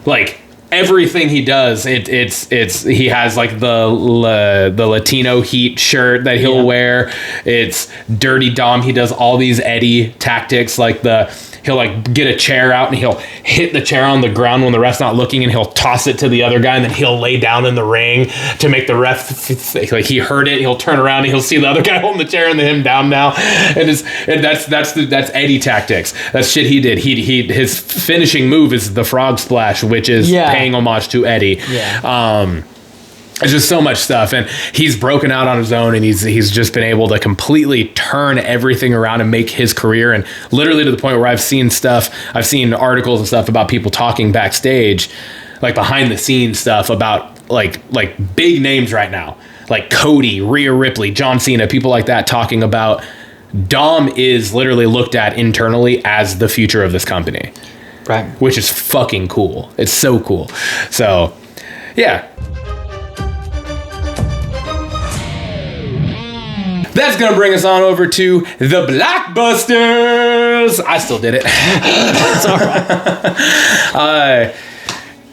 Like everything he does, he has like the Latino heat shirt that he'll wear. It's Dirty Dom. He does all these Eddie tactics, like he'll like get a chair out and he'll hit the chair on the ground when the ref's not looking, and he'll toss it to the other guy, and then he'll lay down in the ring to make the ref think like he heard it. He'll turn around and he'll see the other guy holding the chair and him down now, and that's Eddie tactics. That's shit he did. His finishing move is the frog splash, which is paying homage to Eddie. It's just so much stuff, and he's broken out on his own, and he's just been able to completely turn everything around and make his career, and literally to the point where I've seen articles and stuff about people talking backstage, like behind the scenes stuff about like big names right now, like Cody, Rhea Ripley, John Cena, people like that, talking about Dom is literally looked at internally as the future of this company, right? Which is fucking cool. It's so cool. So, yeah. That's going to bring us on over to the Blockbusters. I still did it. It's all right.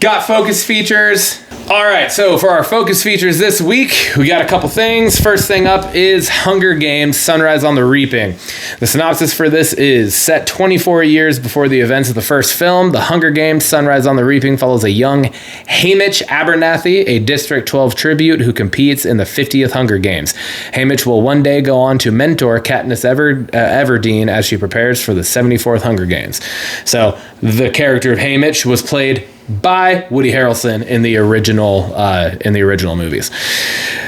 Got focus features. All right, so for our focus features this week, we got a couple things. First thing up is Hunger Games: Sunrise on the Reaping. The synopsis for this is set 24 years before the events of the first film. The Hunger Games: Sunrise on the Reaping follows a young Hamish Abernathy, a District 12 tribute who competes in the 50th Hunger Games. Hamish will one day go on to mentor Katniss Everdeen as she prepares for the 74th Hunger Games. So the character of Hamish was played by Woody Harrelson in the original movies.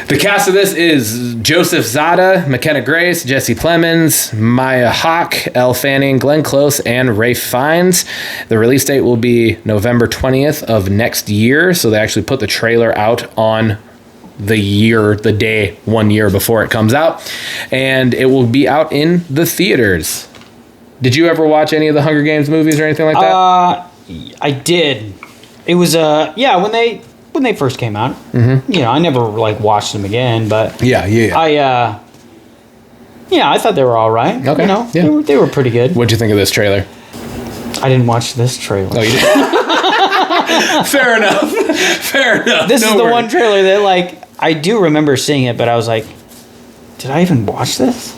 The cast of this is Joseph Zada, McKenna Grace, Jesse Plemons, Maya Hawke, Elle Fanning, Glenn Close, and Ralph Fiennes. The release date will be November 20th of next year, so they actually put the trailer out on the day 1 year before it comes out, and it will be out in the theaters. Did you ever watch any of the Hunger Games movies or anything like that? I did. It was when they first came out. Mm-hmm. You know, I never like watched them again, but I thought they were all right. Okay, you know, they were pretty good. What'd you think of this trailer? I didn't watch this trailer. Oh, you did? Fair enough. This is the one trailer that like I do remember seeing it, but I was like, did I even watch this?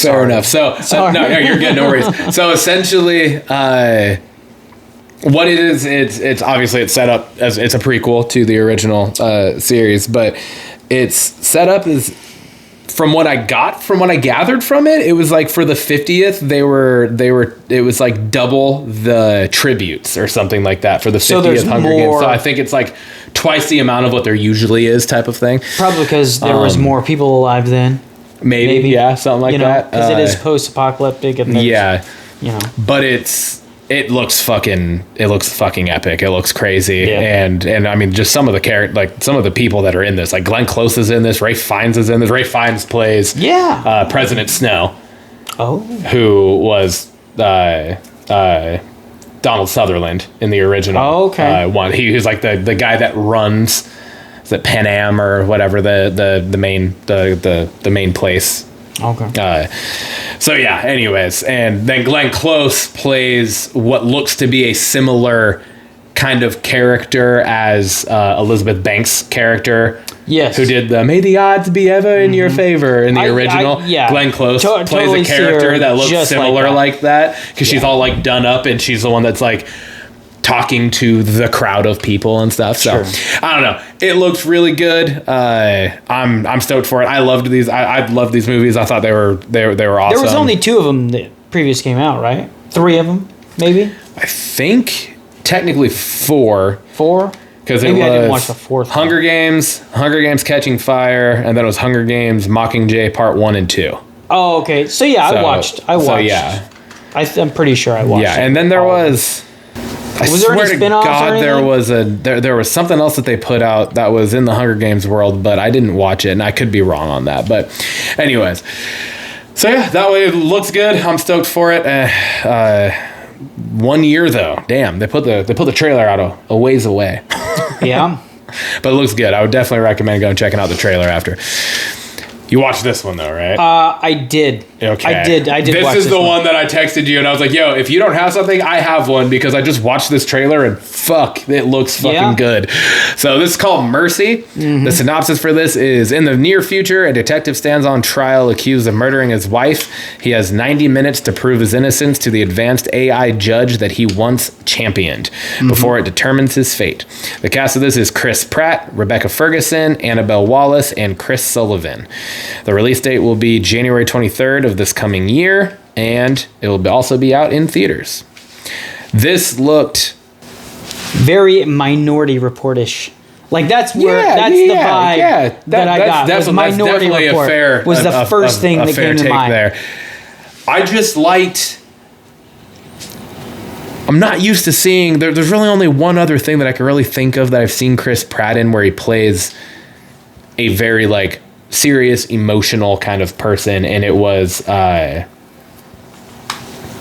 Fair enough. So no, you're good. No worries. So essentially, what it is, it's obviously it's set up as it's a prequel to the original series, but it's set up as, from what I gathered from it, it was like for the 50th, it was like double the tributes or something like that for the 50th Hunger Games. So I think it's like twice the amount of what there usually is, type of thing. Probably because there was more people alive then. Maybe, yeah, something like that. Because it is post-apocalyptic, and but it looks fucking epic. It looks crazy, and I mean, just some of the some of the people that are in this, like Glenn Close is in this, Ralph Fiennes is in this. Ralph Fiennes plays President Snow, who was Donald Sutherland in the original one. He was like the guy that runs. Is it Pan Am or whatever the main place? Okay. So yeah. Anyways, and then Glenn Close plays what looks to be a similar kind of character as Elizabeth Banks' character. Yes. Who did the "May the odds be ever in your favor" in the original? Glenn Close plays totally a character that looks similar like that because she's all like done up, and she's the one that's like talking to the crowd of people and stuff. So I don't know. It looks really good. I'm stoked for it. I loved these. I loved these movies. I thought they were awesome. There was only 2 of them that previous came out, right? 3 of them, maybe. I think technically 4. 4. Because maybe I didn't watch the 4th. Hunger Games Catching Fire, and then it was Hunger Games Mockingjay Part 1 and 2. Oh, okay. So yeah, I watched. So yeah, I'm pretty sure I watched. Yeah, and then there was. I swear to God, there was something else that they put out that was in the Hunger Games world, but I didn't watch it, and I could be wrong on that. But, anyways, so yeah, that way it looks good. I'm stoked for it. 1 year though, damn, they put the trailer out a ways away. Yeah, but it looks good. I would definitely recommend going checking out the trailer after. You watched this one though, right? I did. Okay. I did. This watch is the one that I texted you, and I was like, "Yo, if you don't have something, I have one because I just watched this trailer and fuck, it looks fucking good." So this is called Mercy. The synopsis for this is: in the near future, a detective stands on trial accused of murdering his wife. He has 90 minutes to prove his innocence to the advanced AI judge that he once championed before it determines his fate. The cast of this is Chris Pratt, Rebecca Ferguson, Annabelle Wallace, and Chris Sullivan. The release date will be January 23rd of this coming year, and it will also be out in theaters. This looked very Minority Report-ish. Like that's where the vibe that I got. Was Minority Report was the first thing that came to mind. There. I just liked. I'm not used to seeing. There's really only one other thing that I can really think of that I've seen Chris Pratt in, where he plays a very like serious, emotional kind of person, and it was. Now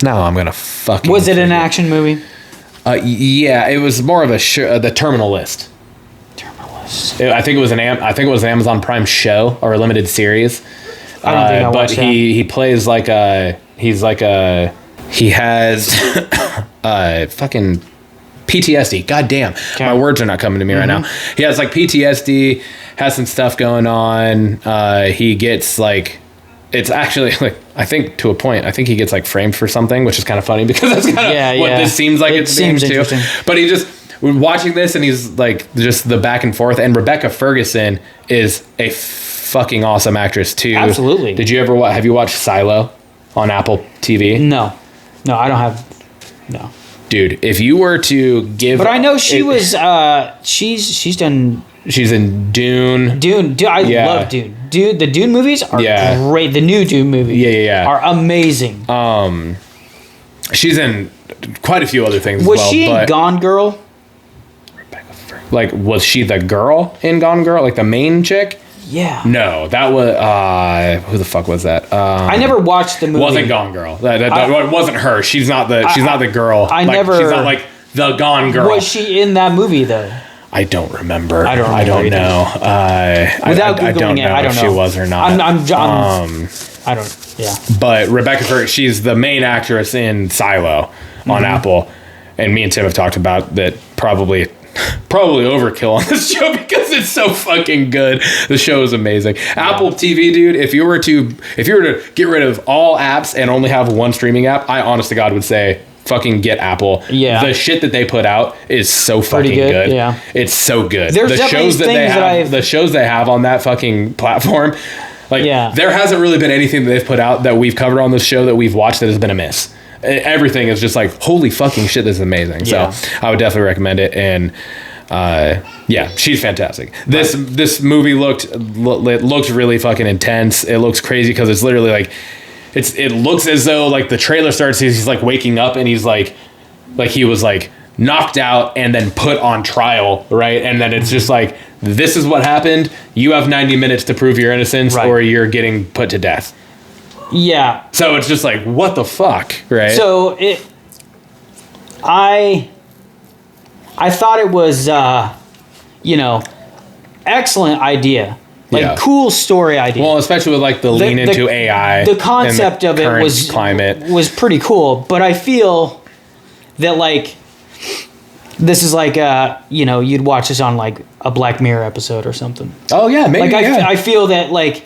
I'm gonna fucking. Was it an action movie? Yeah, it was more of the Terminal List. I think it was an Amazon Prime show or a limited series. I don't think I watched that. He plays like he has fucking PTSD. God damn, my words are not coming to me right now. He has like PTSD, has some stuff going on. He gets like, it's actually like, I think to a point, I think he gets like framed for something, which is kind of funny because that's kind of what this seems like it's being too. But he just, watching this and he's like just the back and forth, and Rebecca Ferguson is a fucking awesome actress too. Absolutely. Did you ever have you watched Silo on Apple TV? No, I don't have. No, dude, if you were to give, but I know she was. She's done. She's in Dune. I love Dune. The Dune movies are great. The new Dune movies, are amazing. She's in quite a few other things. Was as well, she in Gone Girl? Like, was she the girl in Gone Girl? Like the main chick? Yeah. No, that was who the fuck was that? I never watched the movie. Wasn't Gone Girl. That wasn't her. She's not the girl. She's not like the Gone Girl. Was she in that movie though? I don't remember. I don't know. Without Googling it, I don't know if she was or not. I don't. Yeah. But Rebecca Ferguson, she's the main actress in Silo on Apple, and me and Tim have talked about that. Probably overkill on this show because it's so fucking good. The show is amazing. Apple TV, dude. If you were to get rid of all apps and only have one streaming app, I honest to God would say fucking get Apple. Yeah. The shit that they put out is so fucking good. Yeah. It's so good. There's the shows the shows they have on that fucking platform. Like, there hasn't really been anything that they've put out that we've covered on this show that we've watched that has been a miss. Everything is just like, holy fucking shit, this is amazing. So I would definitely recommend it. And she's fantastic. This movie looks really fucking intense. It looks crazy because it's literally like, it looks as though like the trailer starts, he's like waking up and he's like he was like knocked out and then put on trial, right? And then it's just like, this is what happened. You have 90 minutes to prove your innocence or you're getting put to death. Yeah. So it's just like, what the fuck, right? So I thought it was, excellent idea. Like, cool story idea. Well, especially with like the lean into AI. The concept of it was pretty cool. But I feel that like, this is like, you'd watch this on like a Black Mirror episode or something. Oh yeah, maybe. Like I feel that like,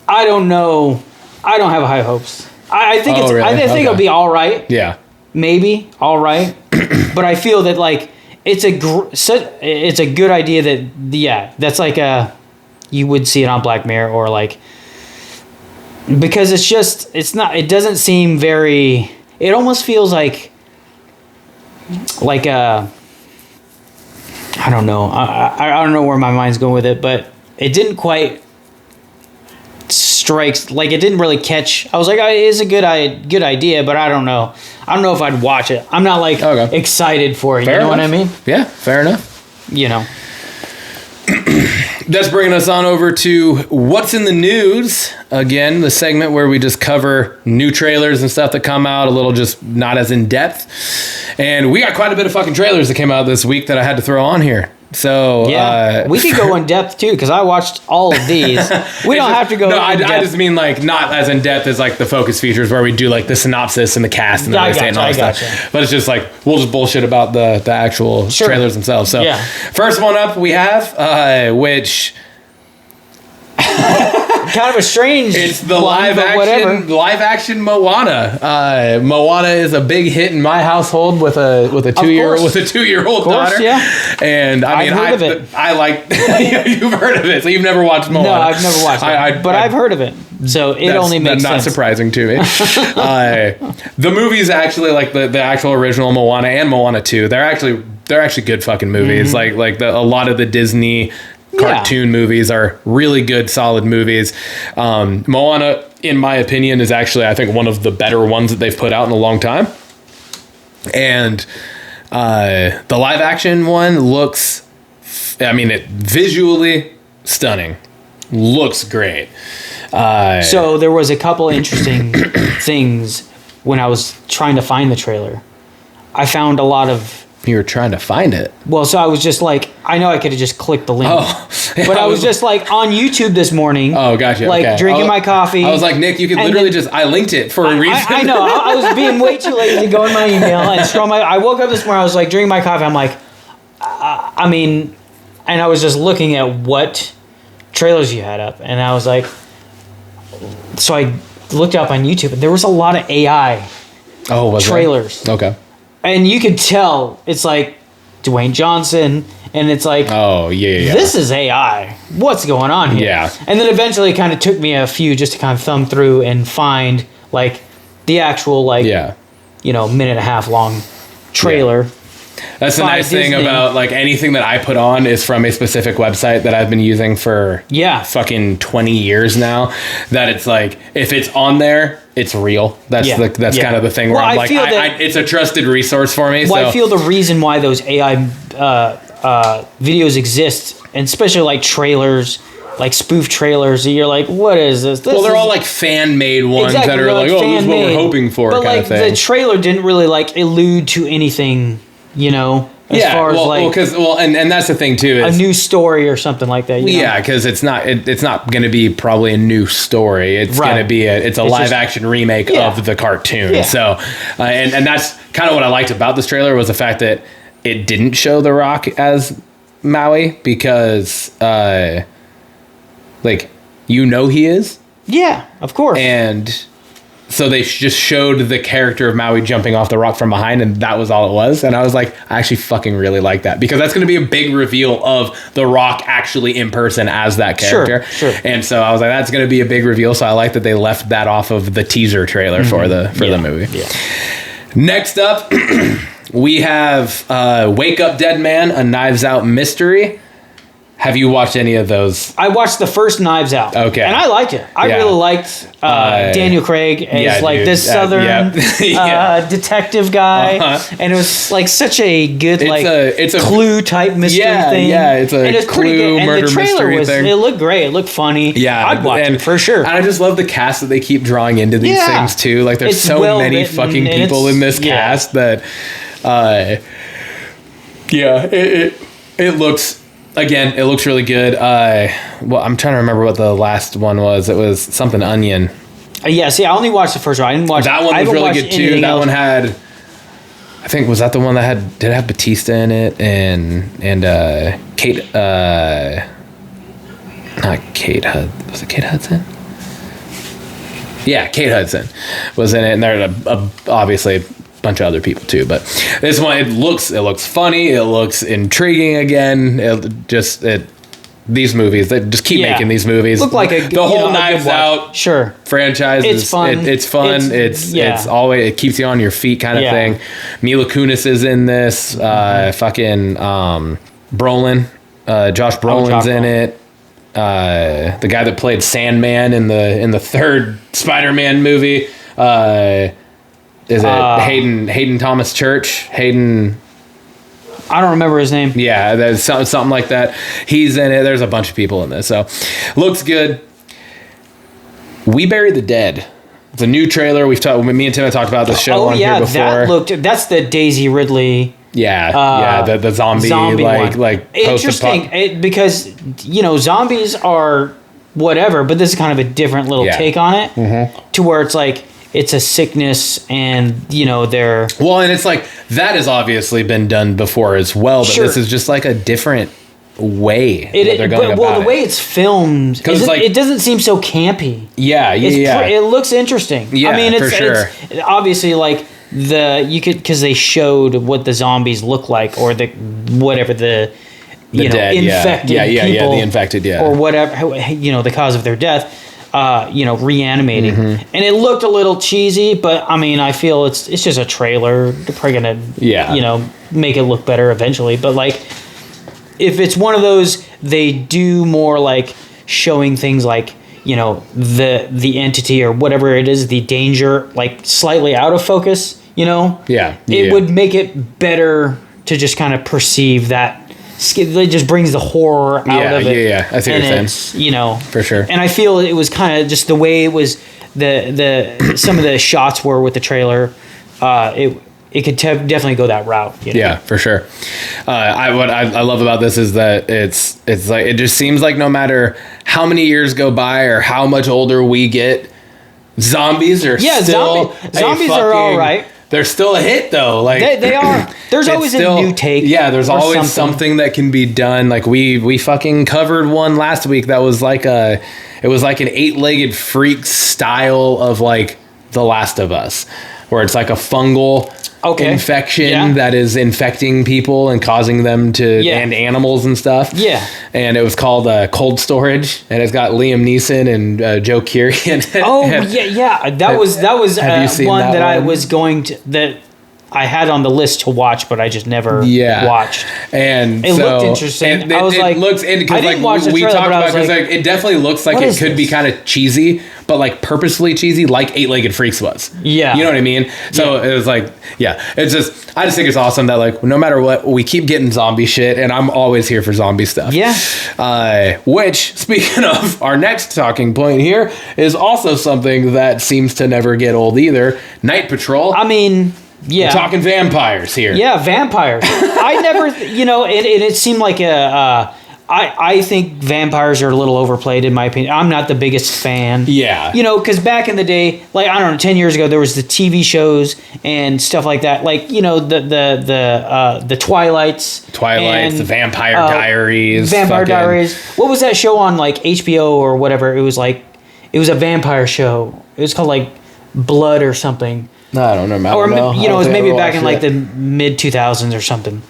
I don't know. I don't have high hopes. I think it'll be all right. Yeah. Maybe all right. But I feel that like it's a good idea that that's like you would see it on Black Mirror or like, because it doesn't seem very, it almost feels like I don't know. I don't know where my mind's going with it, but it didn't quite strikes, like it didn't really catch. I was like, it is a good idea, but I don't know. I don't know if I'd watch it. I'm not like excited for it. Fair enough. What I mean? Yeah, fair enough. That's bringing us on over to What's in the News. Again, the segment where we just cover new trailers and stuff that come out, a little just not as in depth. And we got quite a bit of fucking trailers that came out this week that I had to throw on here. So Yeah, we could go in depth too because I watched all of these. We don't have to go. No, I just mean like not as in depth as like the focus features where we do like the synopsis and the cast and the and all that stuff. But it's just like we'll just bullshit about the actual trailers themselves. So first one up we have which. Kind of a strange. It's the live action Moana. Moana is a big hit in my household with a 2-year-old daughter. Yeah. And I mean, I've heard of it. I like you've heard of it, so you've never watched Moana. No, I've never watched it, but I've heard of it. So it only makes sense. Not surprising to me. The movies actually like the actual original Moana and Moana 2. They're actually good fucking movies. Mm-hmm. Like a lot of the Disney cartoon movies are really good, solid movies. Moana, in my opinion, is actually, I think, one of the better ones that they've put out in a long time. And the live action one looks, visually stunning. Looks great. So there was a couple interesting things when I was trying to find the trailer. I found a lot of... You were trying to find it. Well, so I was just like, I know I could have just clicked the link. But I was just like on YouTube this morning. Oh, gotcha. Like drinking my coffee. I was like, Nick, you could literally I linked it for a reason. I know. I was being way too lazy to go in my email and scroll I woke up this morning, I was like drinking my coffee. I'm like, and I was just looking at what trailers you had up. And I was like, so I looked up on YouTube and there was a lot of AI trailers. There? Okay. And you could tell it's like Dwayne Johnson, and it's like, this is AI. What's going on here? Yeah. And then eventually it kind of took me a few just to kind of thumb through and find like the actual minute and a half long trailer. Yeah. That's the nice thing about like anything that I put on is from a specific website that I've been using for fucking 20 years now. That it's like if it's on there, it's real. That's kind of the thing where I'm like, it's a trusted resource for me. Well, I feel the reason why those AI videos exist, and especially like trailers, like spoof trailers, you're like, what is this? They're all like fan made ones that are like, oh, this is what we're hoping for, but kind of thing. The trailer didn't really like allude to anything. And that's the thing too. Is a new story or something like that. Yeah, because it's not going to be probably a new story. It's going to be a live action remake of the cartoon. Yeah. So, and that's kind of what I liked about this trailer was the fact that it didn't show The Rock as Maui because, he is. Yeah, of course. And so they just showed the character of Maui jumping off the rock from behind, and that was all it was. And I was like, I actually fucking really like that because that's going to be a big reveal of the Rock actually in person as that character. Sure. And so I was like, that's going to be a big reveal. So I like that they left that off of the teaser trailer for the movie. Yeah. Next up, we have Wake Up Dead Man, a Knives Out mystery. Have you watched any of those? I watched the first Knives Out. Okay. And I liked it. I really liked Daniel Craig as this southern detective guy. Uh-huh. And it was like such a good it's a Clue type mystery thing. Yeah, it's a Clue murder mystery thing. It looked great. It looked funny. Yeah. I'd watch it for sure. And I just love the cast that they keep drawing into these things too. Like there's so many fucking people in this cast that it looks... Again, it looks really good. I'm trying to remember what the last one was. It was something Onion. I only watched the first one. I didn't watch that one. Was really good too. That one had, I think, was that the one that did it have Batista in it and Kate? Not Kate Hudson. Was it Kate Hudson? Yeah, Kate Hudson was in it, and there are obviously bunch of other people too, but this one it looks funny, it looks intriguing again. These movies, they just keep making these movies. Look like the whole Knives Out franchise. It's fun. It's fun. It's always, it keeps you on your feet kind of thing. Mila Kunis is in this. Fucking Brolin, Josh Brolin's in it. The guy that played Sandman in the third Spider-Man movie. Is it Hayden Thomas Church? Hayden... I don't remember his name. Yeah, there's something like that. He's in it. There's a bunch of people in this. So, looks good. We Bury the Dead. It's a new trailer. Me and Tim have talked about this show here before. That's the Daisy Ridley the zombie one. like interesting because zombies are whatever, but this is kind of a different little take on it, to where it's like it's a sickness and they're and it's like that has obviously been done before as well, but this is just like a different way they're going about the way it's filmed, it doesn't seem so campy. It looks interesting. I mean, it's obviously like because they showed what the zombies look like, or the dead, infected people, the infected, or whatever, the cause of their death, reanimating, and it looked a little cheesy, but I mean, I feel it's just a trailer. They're probably gonna, make it look better eventually, but like, if it's one of those, they do more like showing things like, the entity or whatever it is, the danger, like slightly out of focus, it would make it better to just kind of perceive that. It just brings the horror out of it. I see what you're saying. For sure. And I feel it was kind of just the way it was, the some of the shots were with the trailer, it could definitely go that route. Yeah, for sure. What I love about this is that it's like, it just seems like no matter how many years go by or how much older we get, zombies are still zombies are all right. They're still a hit though. Like they are. There's always a new take. Yeah, there's always something that can be done. Like we fucking covered one last week that was like it was like an 8-legged freak style of like The Last of Us, where it's like a fungal infection that is infecting people and causing them to and animals and stuff. Yeah. And it was called Cold Storage, and it's got Liam Neeson and Joe Keery in it. Oh yeah. That was one that I was going to I had on the list to watch, but I just never watched. And it looked interesting. I was like, I didn't watch the trailer, talked about because it definitely looks like it could be kind of cheesy, but like purposefully cheesy, like 8-Legged Freaks was. Yeah, you know what I mean. So it was like, it's just, I just think it's awesome that like no matter what, we keep getting zombie shit, and I'm always here for zombie stuff. Yeah. Which, speaking of, our next talking point here is also something that seems to never get old either. Night Patrol. I mean. Yeah, we're talking vampires here. Yeah, vampires. I never, it seemed like I think vampires are a little overplayed in my opinion. I'm not the biggest fan. Yeah. Because back in the day, like, I don't know, 10 years ago, there was the TV shows and stuff like that. Like, the Twilights, and, the Vampire Diaries. Diaries. What was that show on, like, HBO or whatever? It was a vampire show. It was called, like, Blood or something. No, I don't know. Or it was maybe back in like the mid 2000s or something,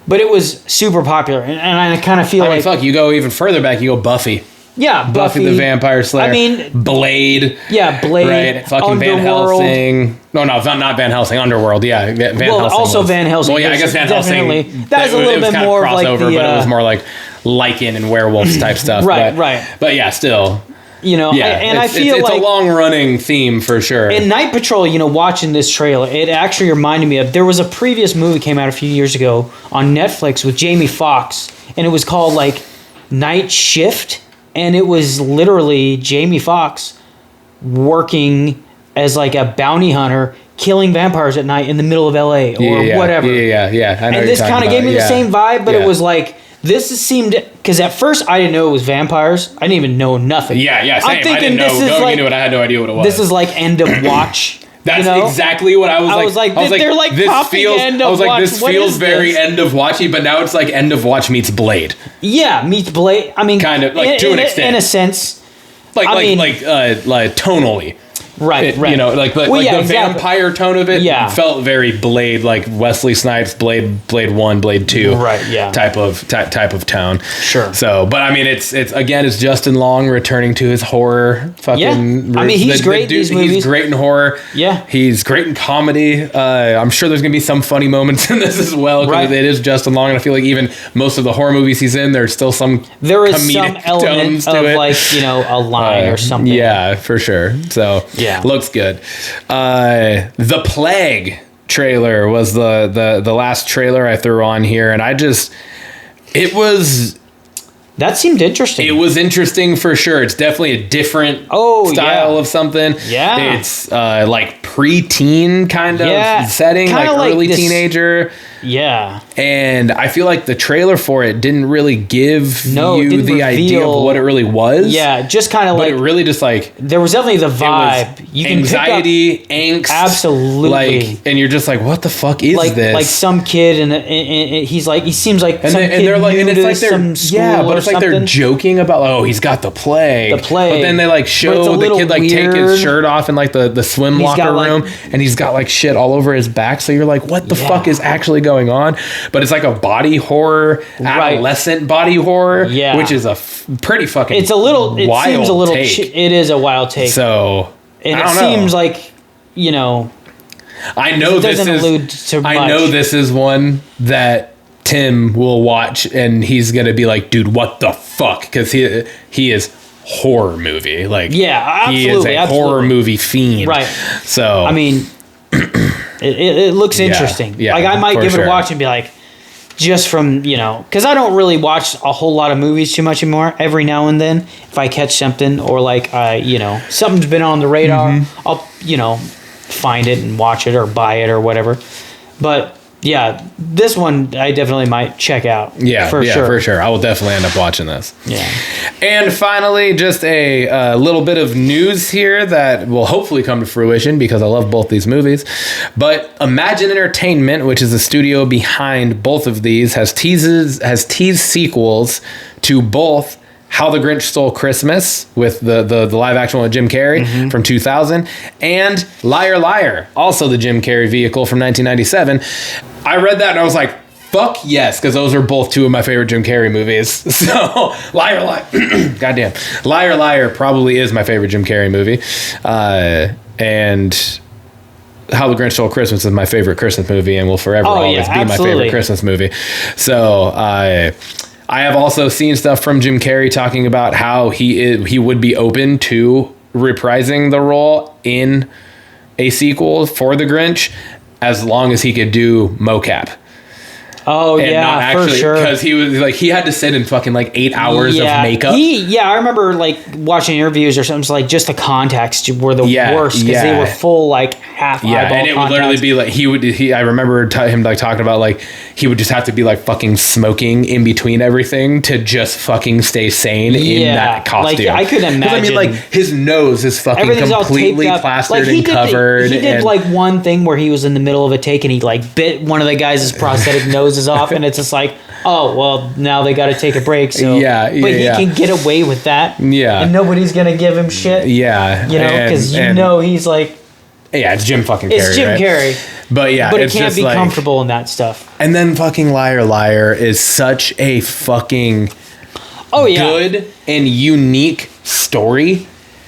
but it was super popular, and I kind of feel like fuck. You go even further back, you go Buffy. Yeah, Buffy the Vampire Slayer. I mean, Blade. Yeah, Blade. Right, fucking Underworld. Van Helsing. No, not Van Helsing. Underworld. Yeah, Van Helsing. Also Van Helsing. Well, yeah, I guess Van Helsing. That was a little bit more crossover, like the, but it was more like Lycan and werewolves type stuff. Right. But yeah, still. I feel it's like a long-running theme for sure. In Night Patrol, watching this trailer, it actually reminded me of, there was a previous movie came out a few years ago on Netflix with Jamie Foxx, and it was called like Night Shift, and it was literally Jamie Foxx working as like a bounty hunter, killing vampires at night in the middle of LA or whatever. Yeah. I know and this kind of gave me the same vibe, but it was like, this seemed, because at first I didn't know it was vampires. I didn't even know nothing. Yeah, same. I'm thinking I didn't know. Going into it, I had no idea what it was. This is like End of Watch. That's exactly what I was like. They're like this feels. End of I was like, Watch. this feels very End of Watchy, but now it's like End of Watch meets Blade. Yeah, meets Blade. I mean, kind of like to an extent, in a sense, like tonally. Right. The vampire tone of it felt very Blade, like Wesley Snipes, Blade 1, Blade 2, type of tone. Sure. So, but I mean, it's Justin Long returning to his horror fucking. Yeah. I mean, he's great in these movies. He's great in horror. Yeah. He's great in comedy. I'm sure there's gonna be some funny moments in this as well, because it is Justin Long, and I feel like even most of the horror movies he's in, there's still some comedic tones to it. Like a line or something. Yeah, for sure. So. Yeah. Looks good. The Plague trailer was the last trailer I threw on here, and that seemed interesting. It was interesting for sure. It's definitely a different style of something. Yeah. It's like pre-teen kind of setting, kinda like early teenager. Yeah. And I feel like the trailer for it didn't really give It you didn't the idea reveal- of what it really was. Yeah, just kind of But like it really just like there was definitely the it was vibe. You can anxiety, pick angst, Absolutely. like, and you're just like, what the fuck is up this? like some kid and he's like he seems like and some they, kid and they're like, new and it's to like they're some school yeah, but or it's like they're something. joking about he's got the plague. The plague. But then they like But it's show a the little kid like take weird. his shirt off in like the swim He's locker got, like- room, and he's got like shit all over his back. So you're like, what the Yeah. fuck is actually going on? But it's like a body horror, Right. adolescent body horror, Yeah. which is a pretty fucking. It's a little. It wild seems a little. take. It is a wild take. So and I it don't know. seems like I know it this doesn't is. allude to much. I know this is one that Tim will watch, and he's gonna be like, "Dude, what the fuck?" Because he is horror movie. Like, Yeah, he is absolutely, a horror movie fiend. Right. So I mean, it looks interesting. yeah, like I might for give it sure. a watch and be like, just from because I don't really watch a whole lot of movies too much anymore. Every now and then, if I catch something or like something's been on the radar, Mm-hmm. I'll find it and watch it or buy it or whatever. But yeah, this one I definitely might check out. yeah, for sure. I will definitely end up watching this. Yeah. And finally, just a little bit of news here that will hopefully come to fruition because I love both these movies. But Imagine Entertainment, which is the studio behind both of these, has teased sequels to both How the Grinch Stole Christmas with the live action with Jim Carrey from 2000 and Liar Liar, also the Jim Carrey vehicle from 1997. I read that and I was like, fuck yes, because those are both two of my favorite Jim Carrey movies. So Liar Liar, goddamn, Liar Liar probably is my favorite Jim Carrey movie, and How the Grinch Stole Christmas is my favorite Christmas movie and will forever always be my absolutely. favorite Christmas movie. So I have also seen stuff from Jim Carrey talking about how he would be open to reprising the role in a sequel for The Grinch as long as he could do mocap. Oh And not yeah, actually, for sure. because he was like he had to sit in fucking like 8 hours of makeup. I remember like watching interviews or something. It's like just the contacts were the worst because they were full like half eyeball and it would literally be like I remember him like talking about like he would just have to be like fucking smoking in between everything to just fucking stay sane in that costume. Like I couldn't imagine. I mean, like his nose is fucking Everything's completely all taped up. plastered Like, and covered. He did and, like one thing where he was in the middle of a take and he like bit one of the guys' prosthetic noses off, and it's just like, oh well, now they got to take a break. So but he can get away with that. Yeah, and nobody's gonna give him shit. Yeah, because he's like. Yeah, it's Jim fucking Carrey. It's Jim Carrey. But yeah, but it's it can't just be like, comfortable in that stuff. And then fucking Liar Liar is such a fucking good and unique story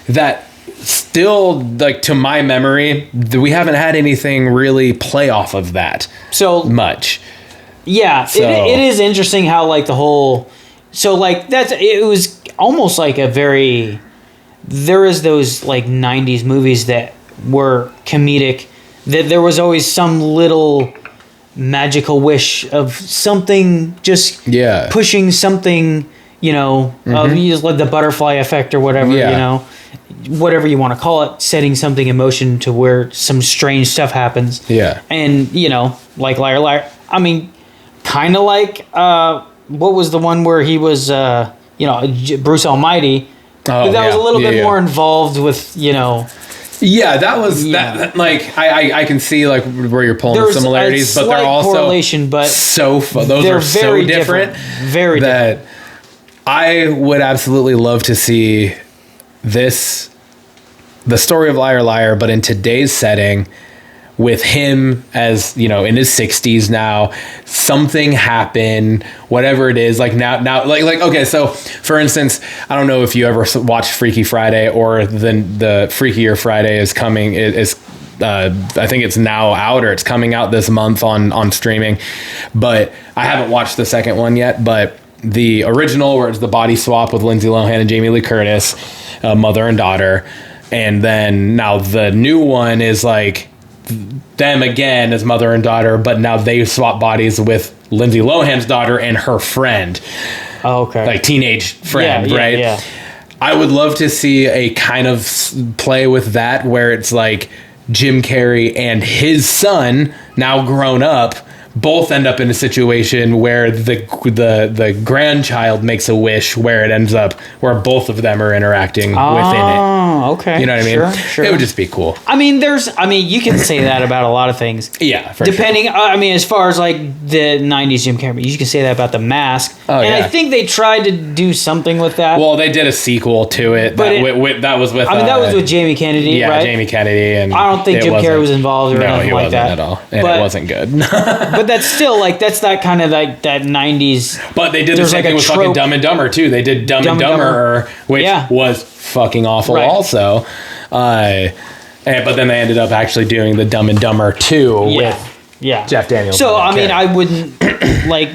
that still, like, to my memory, we haven't had anything really play off of that so much. Yeah, So- it is interesting how like the whole. So like it was almost like there is those like 90s movies that were comedic, that there was always some little magical wish of something just pushing something, of just like the butterfly effect or whatever, whatever you want to call it, setting something in motion to where some strange stuff happens. Yeah. And, like Liar Liar, I mean, kind of like, what was the one where he was, Bruce Almighty, but that was a little bit more involved with, Yeah, that was that. Like, I can see like where you're pulling the similarities, but they're also correlation, but those are so different, very that different. I would absolutely love to see the story of Liar Liar, but in today's setting, with him as, in his 60s now, something happened, whatever it is, like now, like, okay, so for instance, I don't know if you ever watched Freaky Friday, or the Freakier Friday is coming, I think it's now out, or it's coming out this month on streaming, but I haven't watched the second one yet. But the original, where it's the body swap with Lindsay Lohan and Jamie Lee Curtis, mother and daughter, and then now the new one is like them again as mother and daughter, but now they swap bodies with Lindsay Lohan's daughter and her friend. Oh, okay. Like teenage friend, right? Yeah. I would love to see a kind of play with that, where it's like Jim Carrey and his son, now grown up, both end up in a situation where the grandchild makes a wish where it ends up where both of them are interacting within it. Oh, okay. You know what I mean? Sure. It would just be cool. I mean, you can say that about a lot of things. Yeah, for Depending, sure. I mean, as far as like the 90s Jim Carrey, you can say that about The Mask. Oh, and yeah. I think they tried to do something with that. Well, they did a sequel to it. But that was with... I mean, that was with Jamie Kennedy, yeah, right? Jamie Kennedy. And I don't think Jim Carrey was involved or anything like that. No, he wasn't at all. And it wasn't good. But that's still, like, that's that kind of, like, that 90s... But they did the same thing with fucking Dumb and Dumber, too. They did Dumb and Dumber, which was fucking awful also. But then they ended up actually doing the Dumb and Dumber 2 with Jeff Daniels. So, I mean, I wouldn't, like...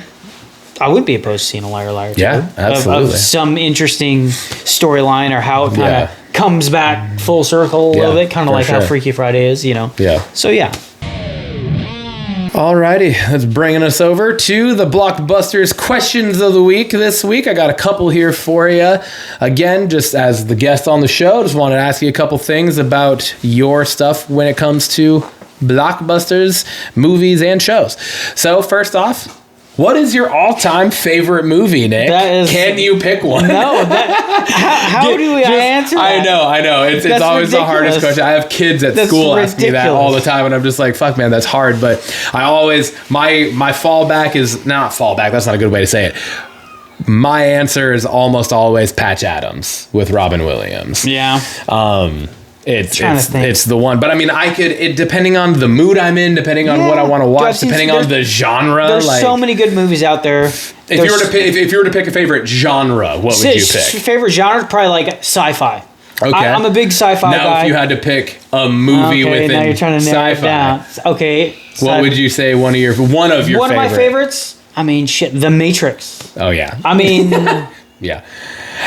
I would be opposed to seeing a Liar Liar 2. Yeah, absolutely. Of some interesting storyline or how it kind of comes back full circle a little bit, kind of like how Freaky Friday is, you know? Yeah. So, yeah. Alrighty, that's bringing us over to the Blockbusters questions of the week this week. I got a couple here for you. Again, just as the guest on the show, just wanted to ask you a couple things about your stuff when it comes to Blockbusters, movies, and shows. So, first off, what is your all-time favorite movie, Nick? Can you pick one? No. How do I answer that? I know. It's always ridiculous. The hardest question. I have kids at school ask me that all the time, and I'm just like, fuck, man, that's hard. But I always, my fallback is, not fallback, that's not a good way to say it. My answer is almost always Patch Adams with Robin Williams. Yeah. It's the one, but I mean, depending on the mood I'm in, depending on what I want to watch, depending on the genre. There's so many good movies out there. If you were to pick a favorite genre, what would you pick? Favorite genre, probably like sci-fi. Okay, I'm a big sci-fi guy. Now, if you had to pick a movie within now you're trying to narrow it down. Okay, what would you say one of your my favorites? I mean, shit, The Matrix. Oh yeah. I mean, yeah.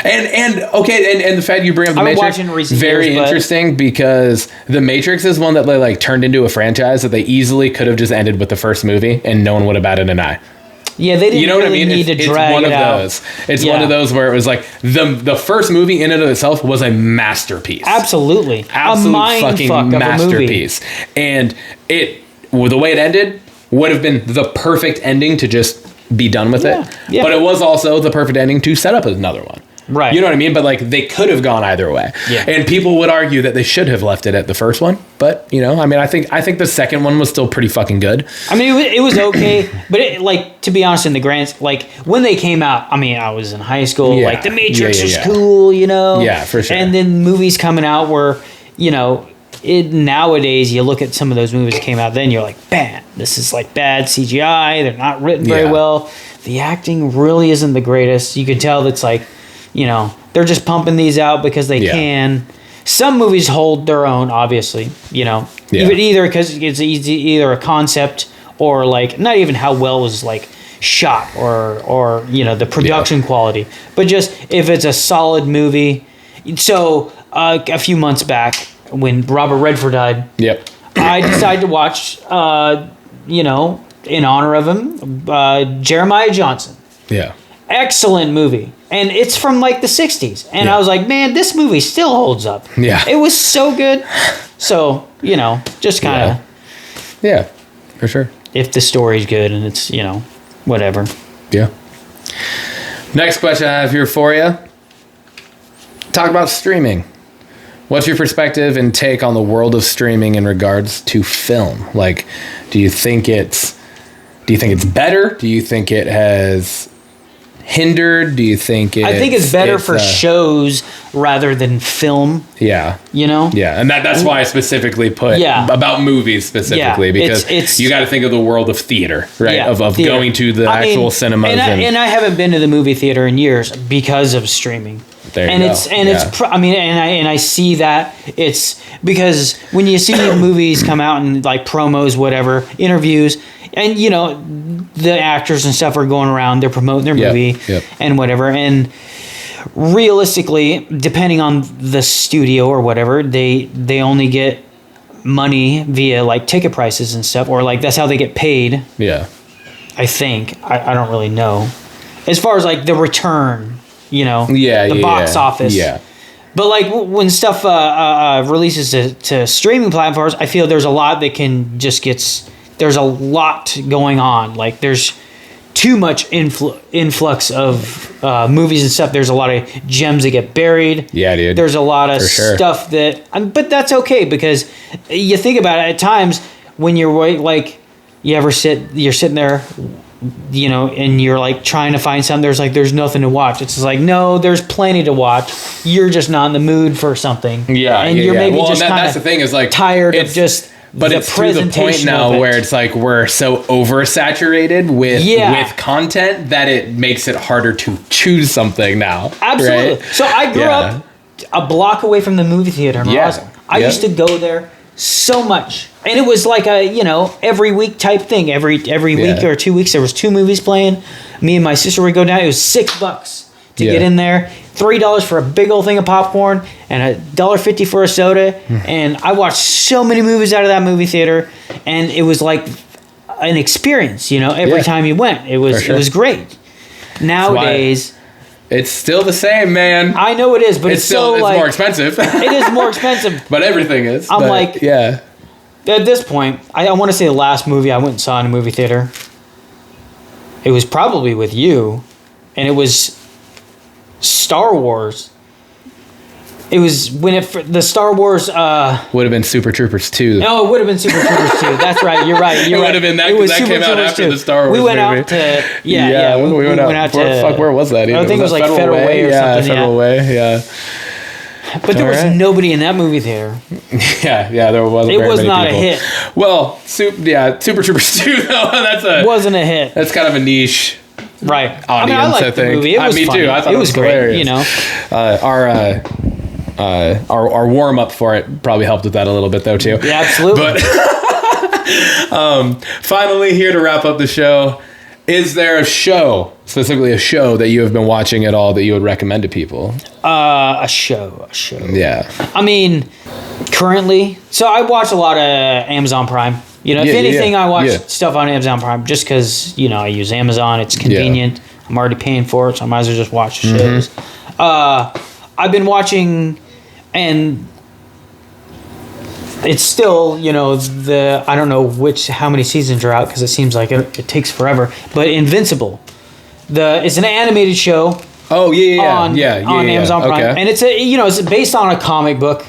And the fact you bring up The Matrix, very interesting, because The Matrix is one that they like turned into a franchise that they easily could have just ended with the first movie and no one would have batted an eye. Yeah, they didn't really need to drag it out. It's one of those where it was like the first movie in and of itself was a masterpiece. Absolutely. Absolute fucking masterpiece. And the way it ended would have been the perfect ending to just be done with it. Yeah. But it was also the perfect ending to set up another one. Right. You know what I mean? But like they could have gone either way. Yeah. And people would argue that they should have left it at the first one. But, you know, I mean, I think the second one was still pretty fucking good. I mean, it was okay. But like, to be honest, in the grand, like when they came out, I mean, I was in high school. Like The Matrix is cool, you know? Yeah, for sure. And then movies coming out where, you know, nowadays you look at some of those movies that came out then, you're like, bam, this is like bad CGI. They're not written very well. The acting really isn't the greatest. You can tell that's like, you know, they're just pumping these out because they can. Some movies hold their own, obviously, you know, either because it's either a concept or like not even how well it was like shot or you know, the production quality, but just if it's a solid movie. So a few months back when Robert Redford died, I decided to watch, you know, in honor of him, Jeremiah Johnson. Yeah. Excellent movie. And it's from like the 60s. And I was like, man, this movie still holds up. Yeah. It was so good. So, you know, just kind of. Yeah, for sure. If the story's good and it's, you know, whatever. Yeah. Next question I have here for you. Talk about streaming. What's your perspective and take on the world of streaming in regards to film? Like, do you think it's better? Do you think it has hindered? Do you think I think it's better for shows rather than film. Yeah. You know? Yeah. And that's why I specifically put about movies specifically, because it's, you got to think of the world of theater, right? Yeah, of theater. Going to the actual cinemas. And I haven't been to the movie theater in years because of streaming. There you go. I see that it's because when you see movies come out and like promos, whatever, interviews, and you know the actors and stuff are going around, they're promoting their movie and whatever, and realistically, depending on the studio or whatever, they only get money via like ticket prices and stuff, or like that's how they get paid. Yeah, I think I don't really know as far as like the return. You know, the box office. Yeah. But like when stuff releases to streaming platforms, I feel there's a lot that can just gets there's a lot going on. Like there's too much influx of movies and stuff. There's a lot of gems that get buried. Yeah, dude. There's a lot of stuff that, but that's okay because you think about it at times when you're like, you're sitting there, you know, and you're like trying to find something. There's nothing to watch. It's just like, no, there's plenty to watch. You're just not in the mood for something. Yeah, and you're maybe just that's the thing is like tired of just. But it's to the point now where it's like we're so oversaturated with content that it makes it harder to choose something now. Absolutely. Right? So I grew up a block away from the movie theater in Roslyn. I used to go there so much. And it was like a, you know, every week type thing. Every week or 2 weeks there was 2 movies playing. Me and my sister would go down. It was $6 to get in there. $3 for a big old thing of popcorn and $1.50 for a soda. And I watched so many movies out of that movie theater, and it was like an experience, you know, every time you went. It was great. Nowadays, it's still the same, man. I know it is, but it's still it's like, more expensive. It is more expensive. But everything is. I'm like, yeah. At this point, I want to say the last movie I went and saw in a movie theater, it was probably with you, and it was Star Wars. It was when the Star Wars would have been Super Troopers 2. No, it would have been Super Troopers 2. That's right. You're right. It would have been that because that came out after the Star Wars movie. We went out to we went out to where was that? I think it was like Federal Way or something. Federal Way. Yeah. But there was nobody in that movie theater. Yeah, there wasn't. It was not people. A hit. Well, Super Troopers 2 though. Wasn't a hit. That's kind of a niche. Right. Audience, I liked the movie. It was me funny. too. I thought it was great. Hilarious. You know, our warm up for it probably helped with that a little bit though too. Yeah, absolutely. But finally, here to wrap up the show, is there a show, specifically a show that you have been watching at all that you would recommend to people? A show. Yeah. I mean, currently, so I watch a lot of Amazon Prime. You know, if anything, I watch stuff on Amazon Prime just because, you know, I use Amazon. It's convenient. I'm already paying for it, so I might as well just watch the shows. I've been watching, and it's still, you know, I don't know how many seasons are out because it seems like it takes forever. But Invincible, it's an animated show. Oh on Amazon Prime, and it's based on a comic book,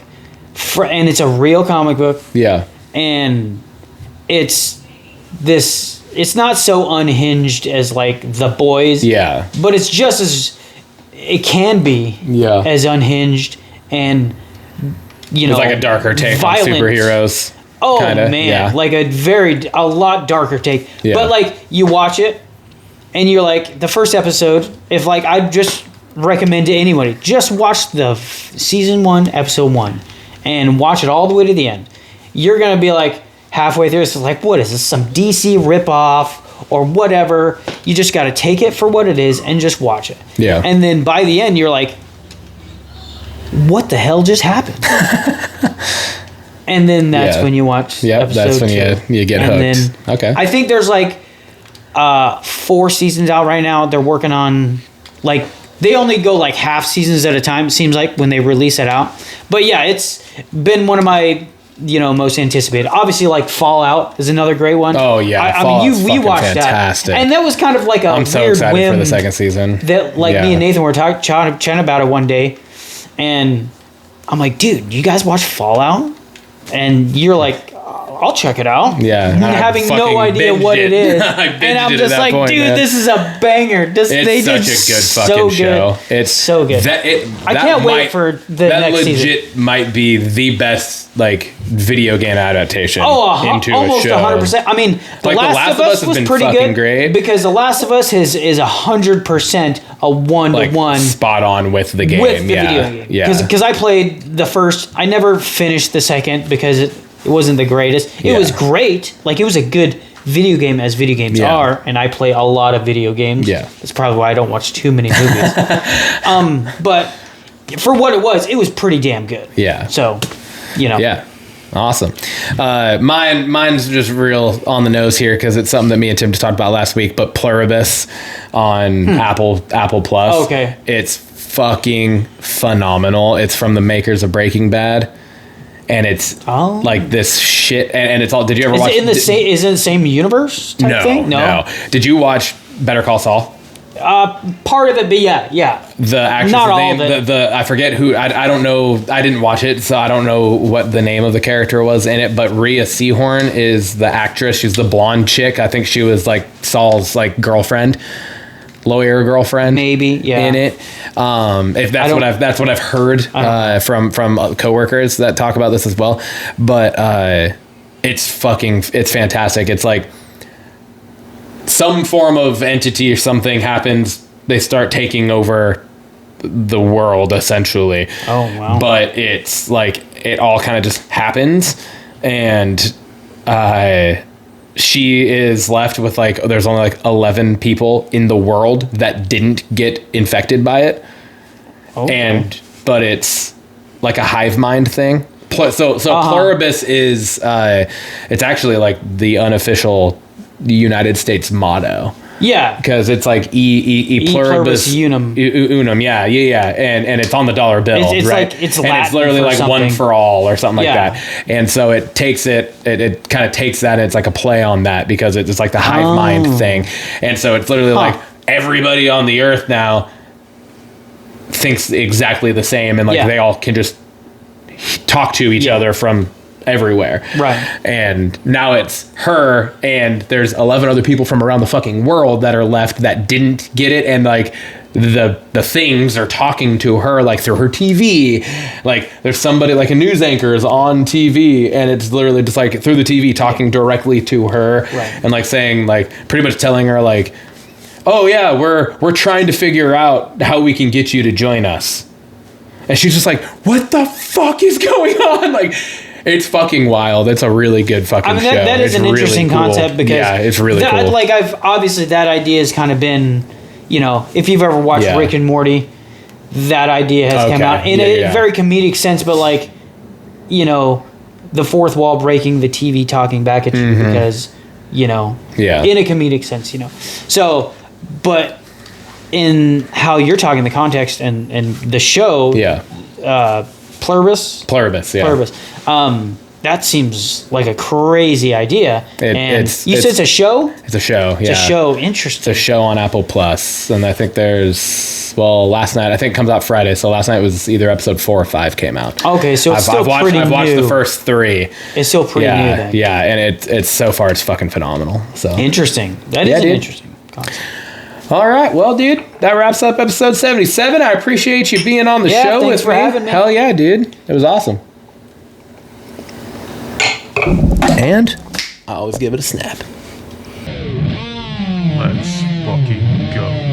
and it's a real comic book. Yeah, and it's not so unhinged as like The Boys. Yeah, but it's just as it can be. Yeah, as unhinged and it's like a darker take violent. On superheroes. Oh man, like a lot darker take. Yeah. But like you watch it and you're like the first episode. If like I just recommend to anybody, just watch the season 1, episode 1, and watch it all the way to the end. You're gonna be like halfway through. It's like, what is this? Some DC ripoff or whatever? You just got to take it for what it is and just watch it. Yeah. And then by the end, you're like, what the hell just happened? And then that's when you watch episode that's when 2. you get hooked. Then, okay. I think there's like 4 seasons out right now. They're working on like they only go like half seasons at a time, it seems like, when they release it out. But yeah, it's been one of my most anticipated. Obviously, like Fallout is another great one. Oh yeah, I mean, we watched fantastic. That, and that was kind of like a I'm so weird excited whim for the second season. That me and Nathan were chatting about it one day, and I'm like, dude, you guys watch Fallout? And you're like, I'll check it out. Yeah, having no idea what it is, and I'm just like, dude, this is a banger. It's such a good fucking show. It's so good. I can't wait for the next season. That legit might be the best like video game adaptation into almost a show. 100%. I mean, The Last of Us was pretty good great because The Last of Us is 100% a one-to-one spot on with the game, with the video game. Yeah, because I played the first. I never finished the second because it wasn't the greatest. It was great. Like, it was a good video game as video games are, and I play a lot of video games. Yeah. That's probably why I don't watch too many movies. But for what it was pretty damn good. Yeah. So, Yeah. Awesome. Mine's just real on the nose here because it's something that me and Tim just talked about last week, but Pluribus on Apple Plus. Oh, okay. It's fucking phenomenal. It's from the makers of Breaking Bad. and it's like this shit. And it's all. Did you ever watch? Is it the same universe type thing? No. Did you watch Better Call Saul? Part of it, but yeah. The actress, not all of it. The I forget who. I don't know. I didn't watch it, so I don't know what the name of the character was in it. But Rhea Seehorn is the actress. She's the blonde chick. I think she was like Saul's like girlfriend, lawyer girlfriend, maybe. Yeah. In it, if that's what I've heard from coworkers that talk about this as well. But it's fantastic. It's like some form of entity or something happens, they start taking over the world essentially. Oh wow. But it's like it all kind of just happens, and she is left with like there's only like 11 people in the world that didn't get infected by it. Okay. But it's like a hive mind thing. So pluribus is it's actually like the unofficial United States motto. Yeah, because it's like e pluribus unum. Yeah, and it's on the dollar bill, it's right? Like, it's and Latin it's literally like something. one for all or something like that. And so it takes it kind of takes that. And it's like a play on that because it's like the hive mind thing. And so it's literally like everybody on the earth now thinks exactly the same, and like they all can just talk to each other from everywhere. Right. And now it's her and there's 11 other people from around the fucking world that are left that didn't get it, and like the things are talking to her like through her TV. Like there's somebody like a news anchor is on TV and it's literally just like through the TV talking directly to her. Right. And like saying like pretty much telling her like, oh yeah, we're trying to figure out how we can get you to join us. And she's just like, what the fuck is going on? Like, it's fucking wild. It's a really good fucking show. That is an interesting concept because it's really cool. Like that idea has kind of been, if you've ever watched Rick and Morty, that idea has come out in a very comedic sense, but like, the fourth wall breaking, the TV talking back at you because, in a comedic sense, So, but in how you're talking, the context and the show, Pluribus, that seems like a crazy idea. You said it's a show? It's a show, It's a show, interesting. It's a show on Apple Plus, and I think last night, I think it comes out Friday, so last night was either episode 4 or 5 came out. Okay, so it's still pretty new. I've watched the first 3. It's still pretty new then. Yeah, and it's so far it's fucking phenomenal. So interesting. That is an interesting concept. All right, well, dude, that wraps up episode 77. I appreciate you being on the show with me. Having me. Hell yeah, dude. It was awesome. And I always give it a snap. Let's fucking go.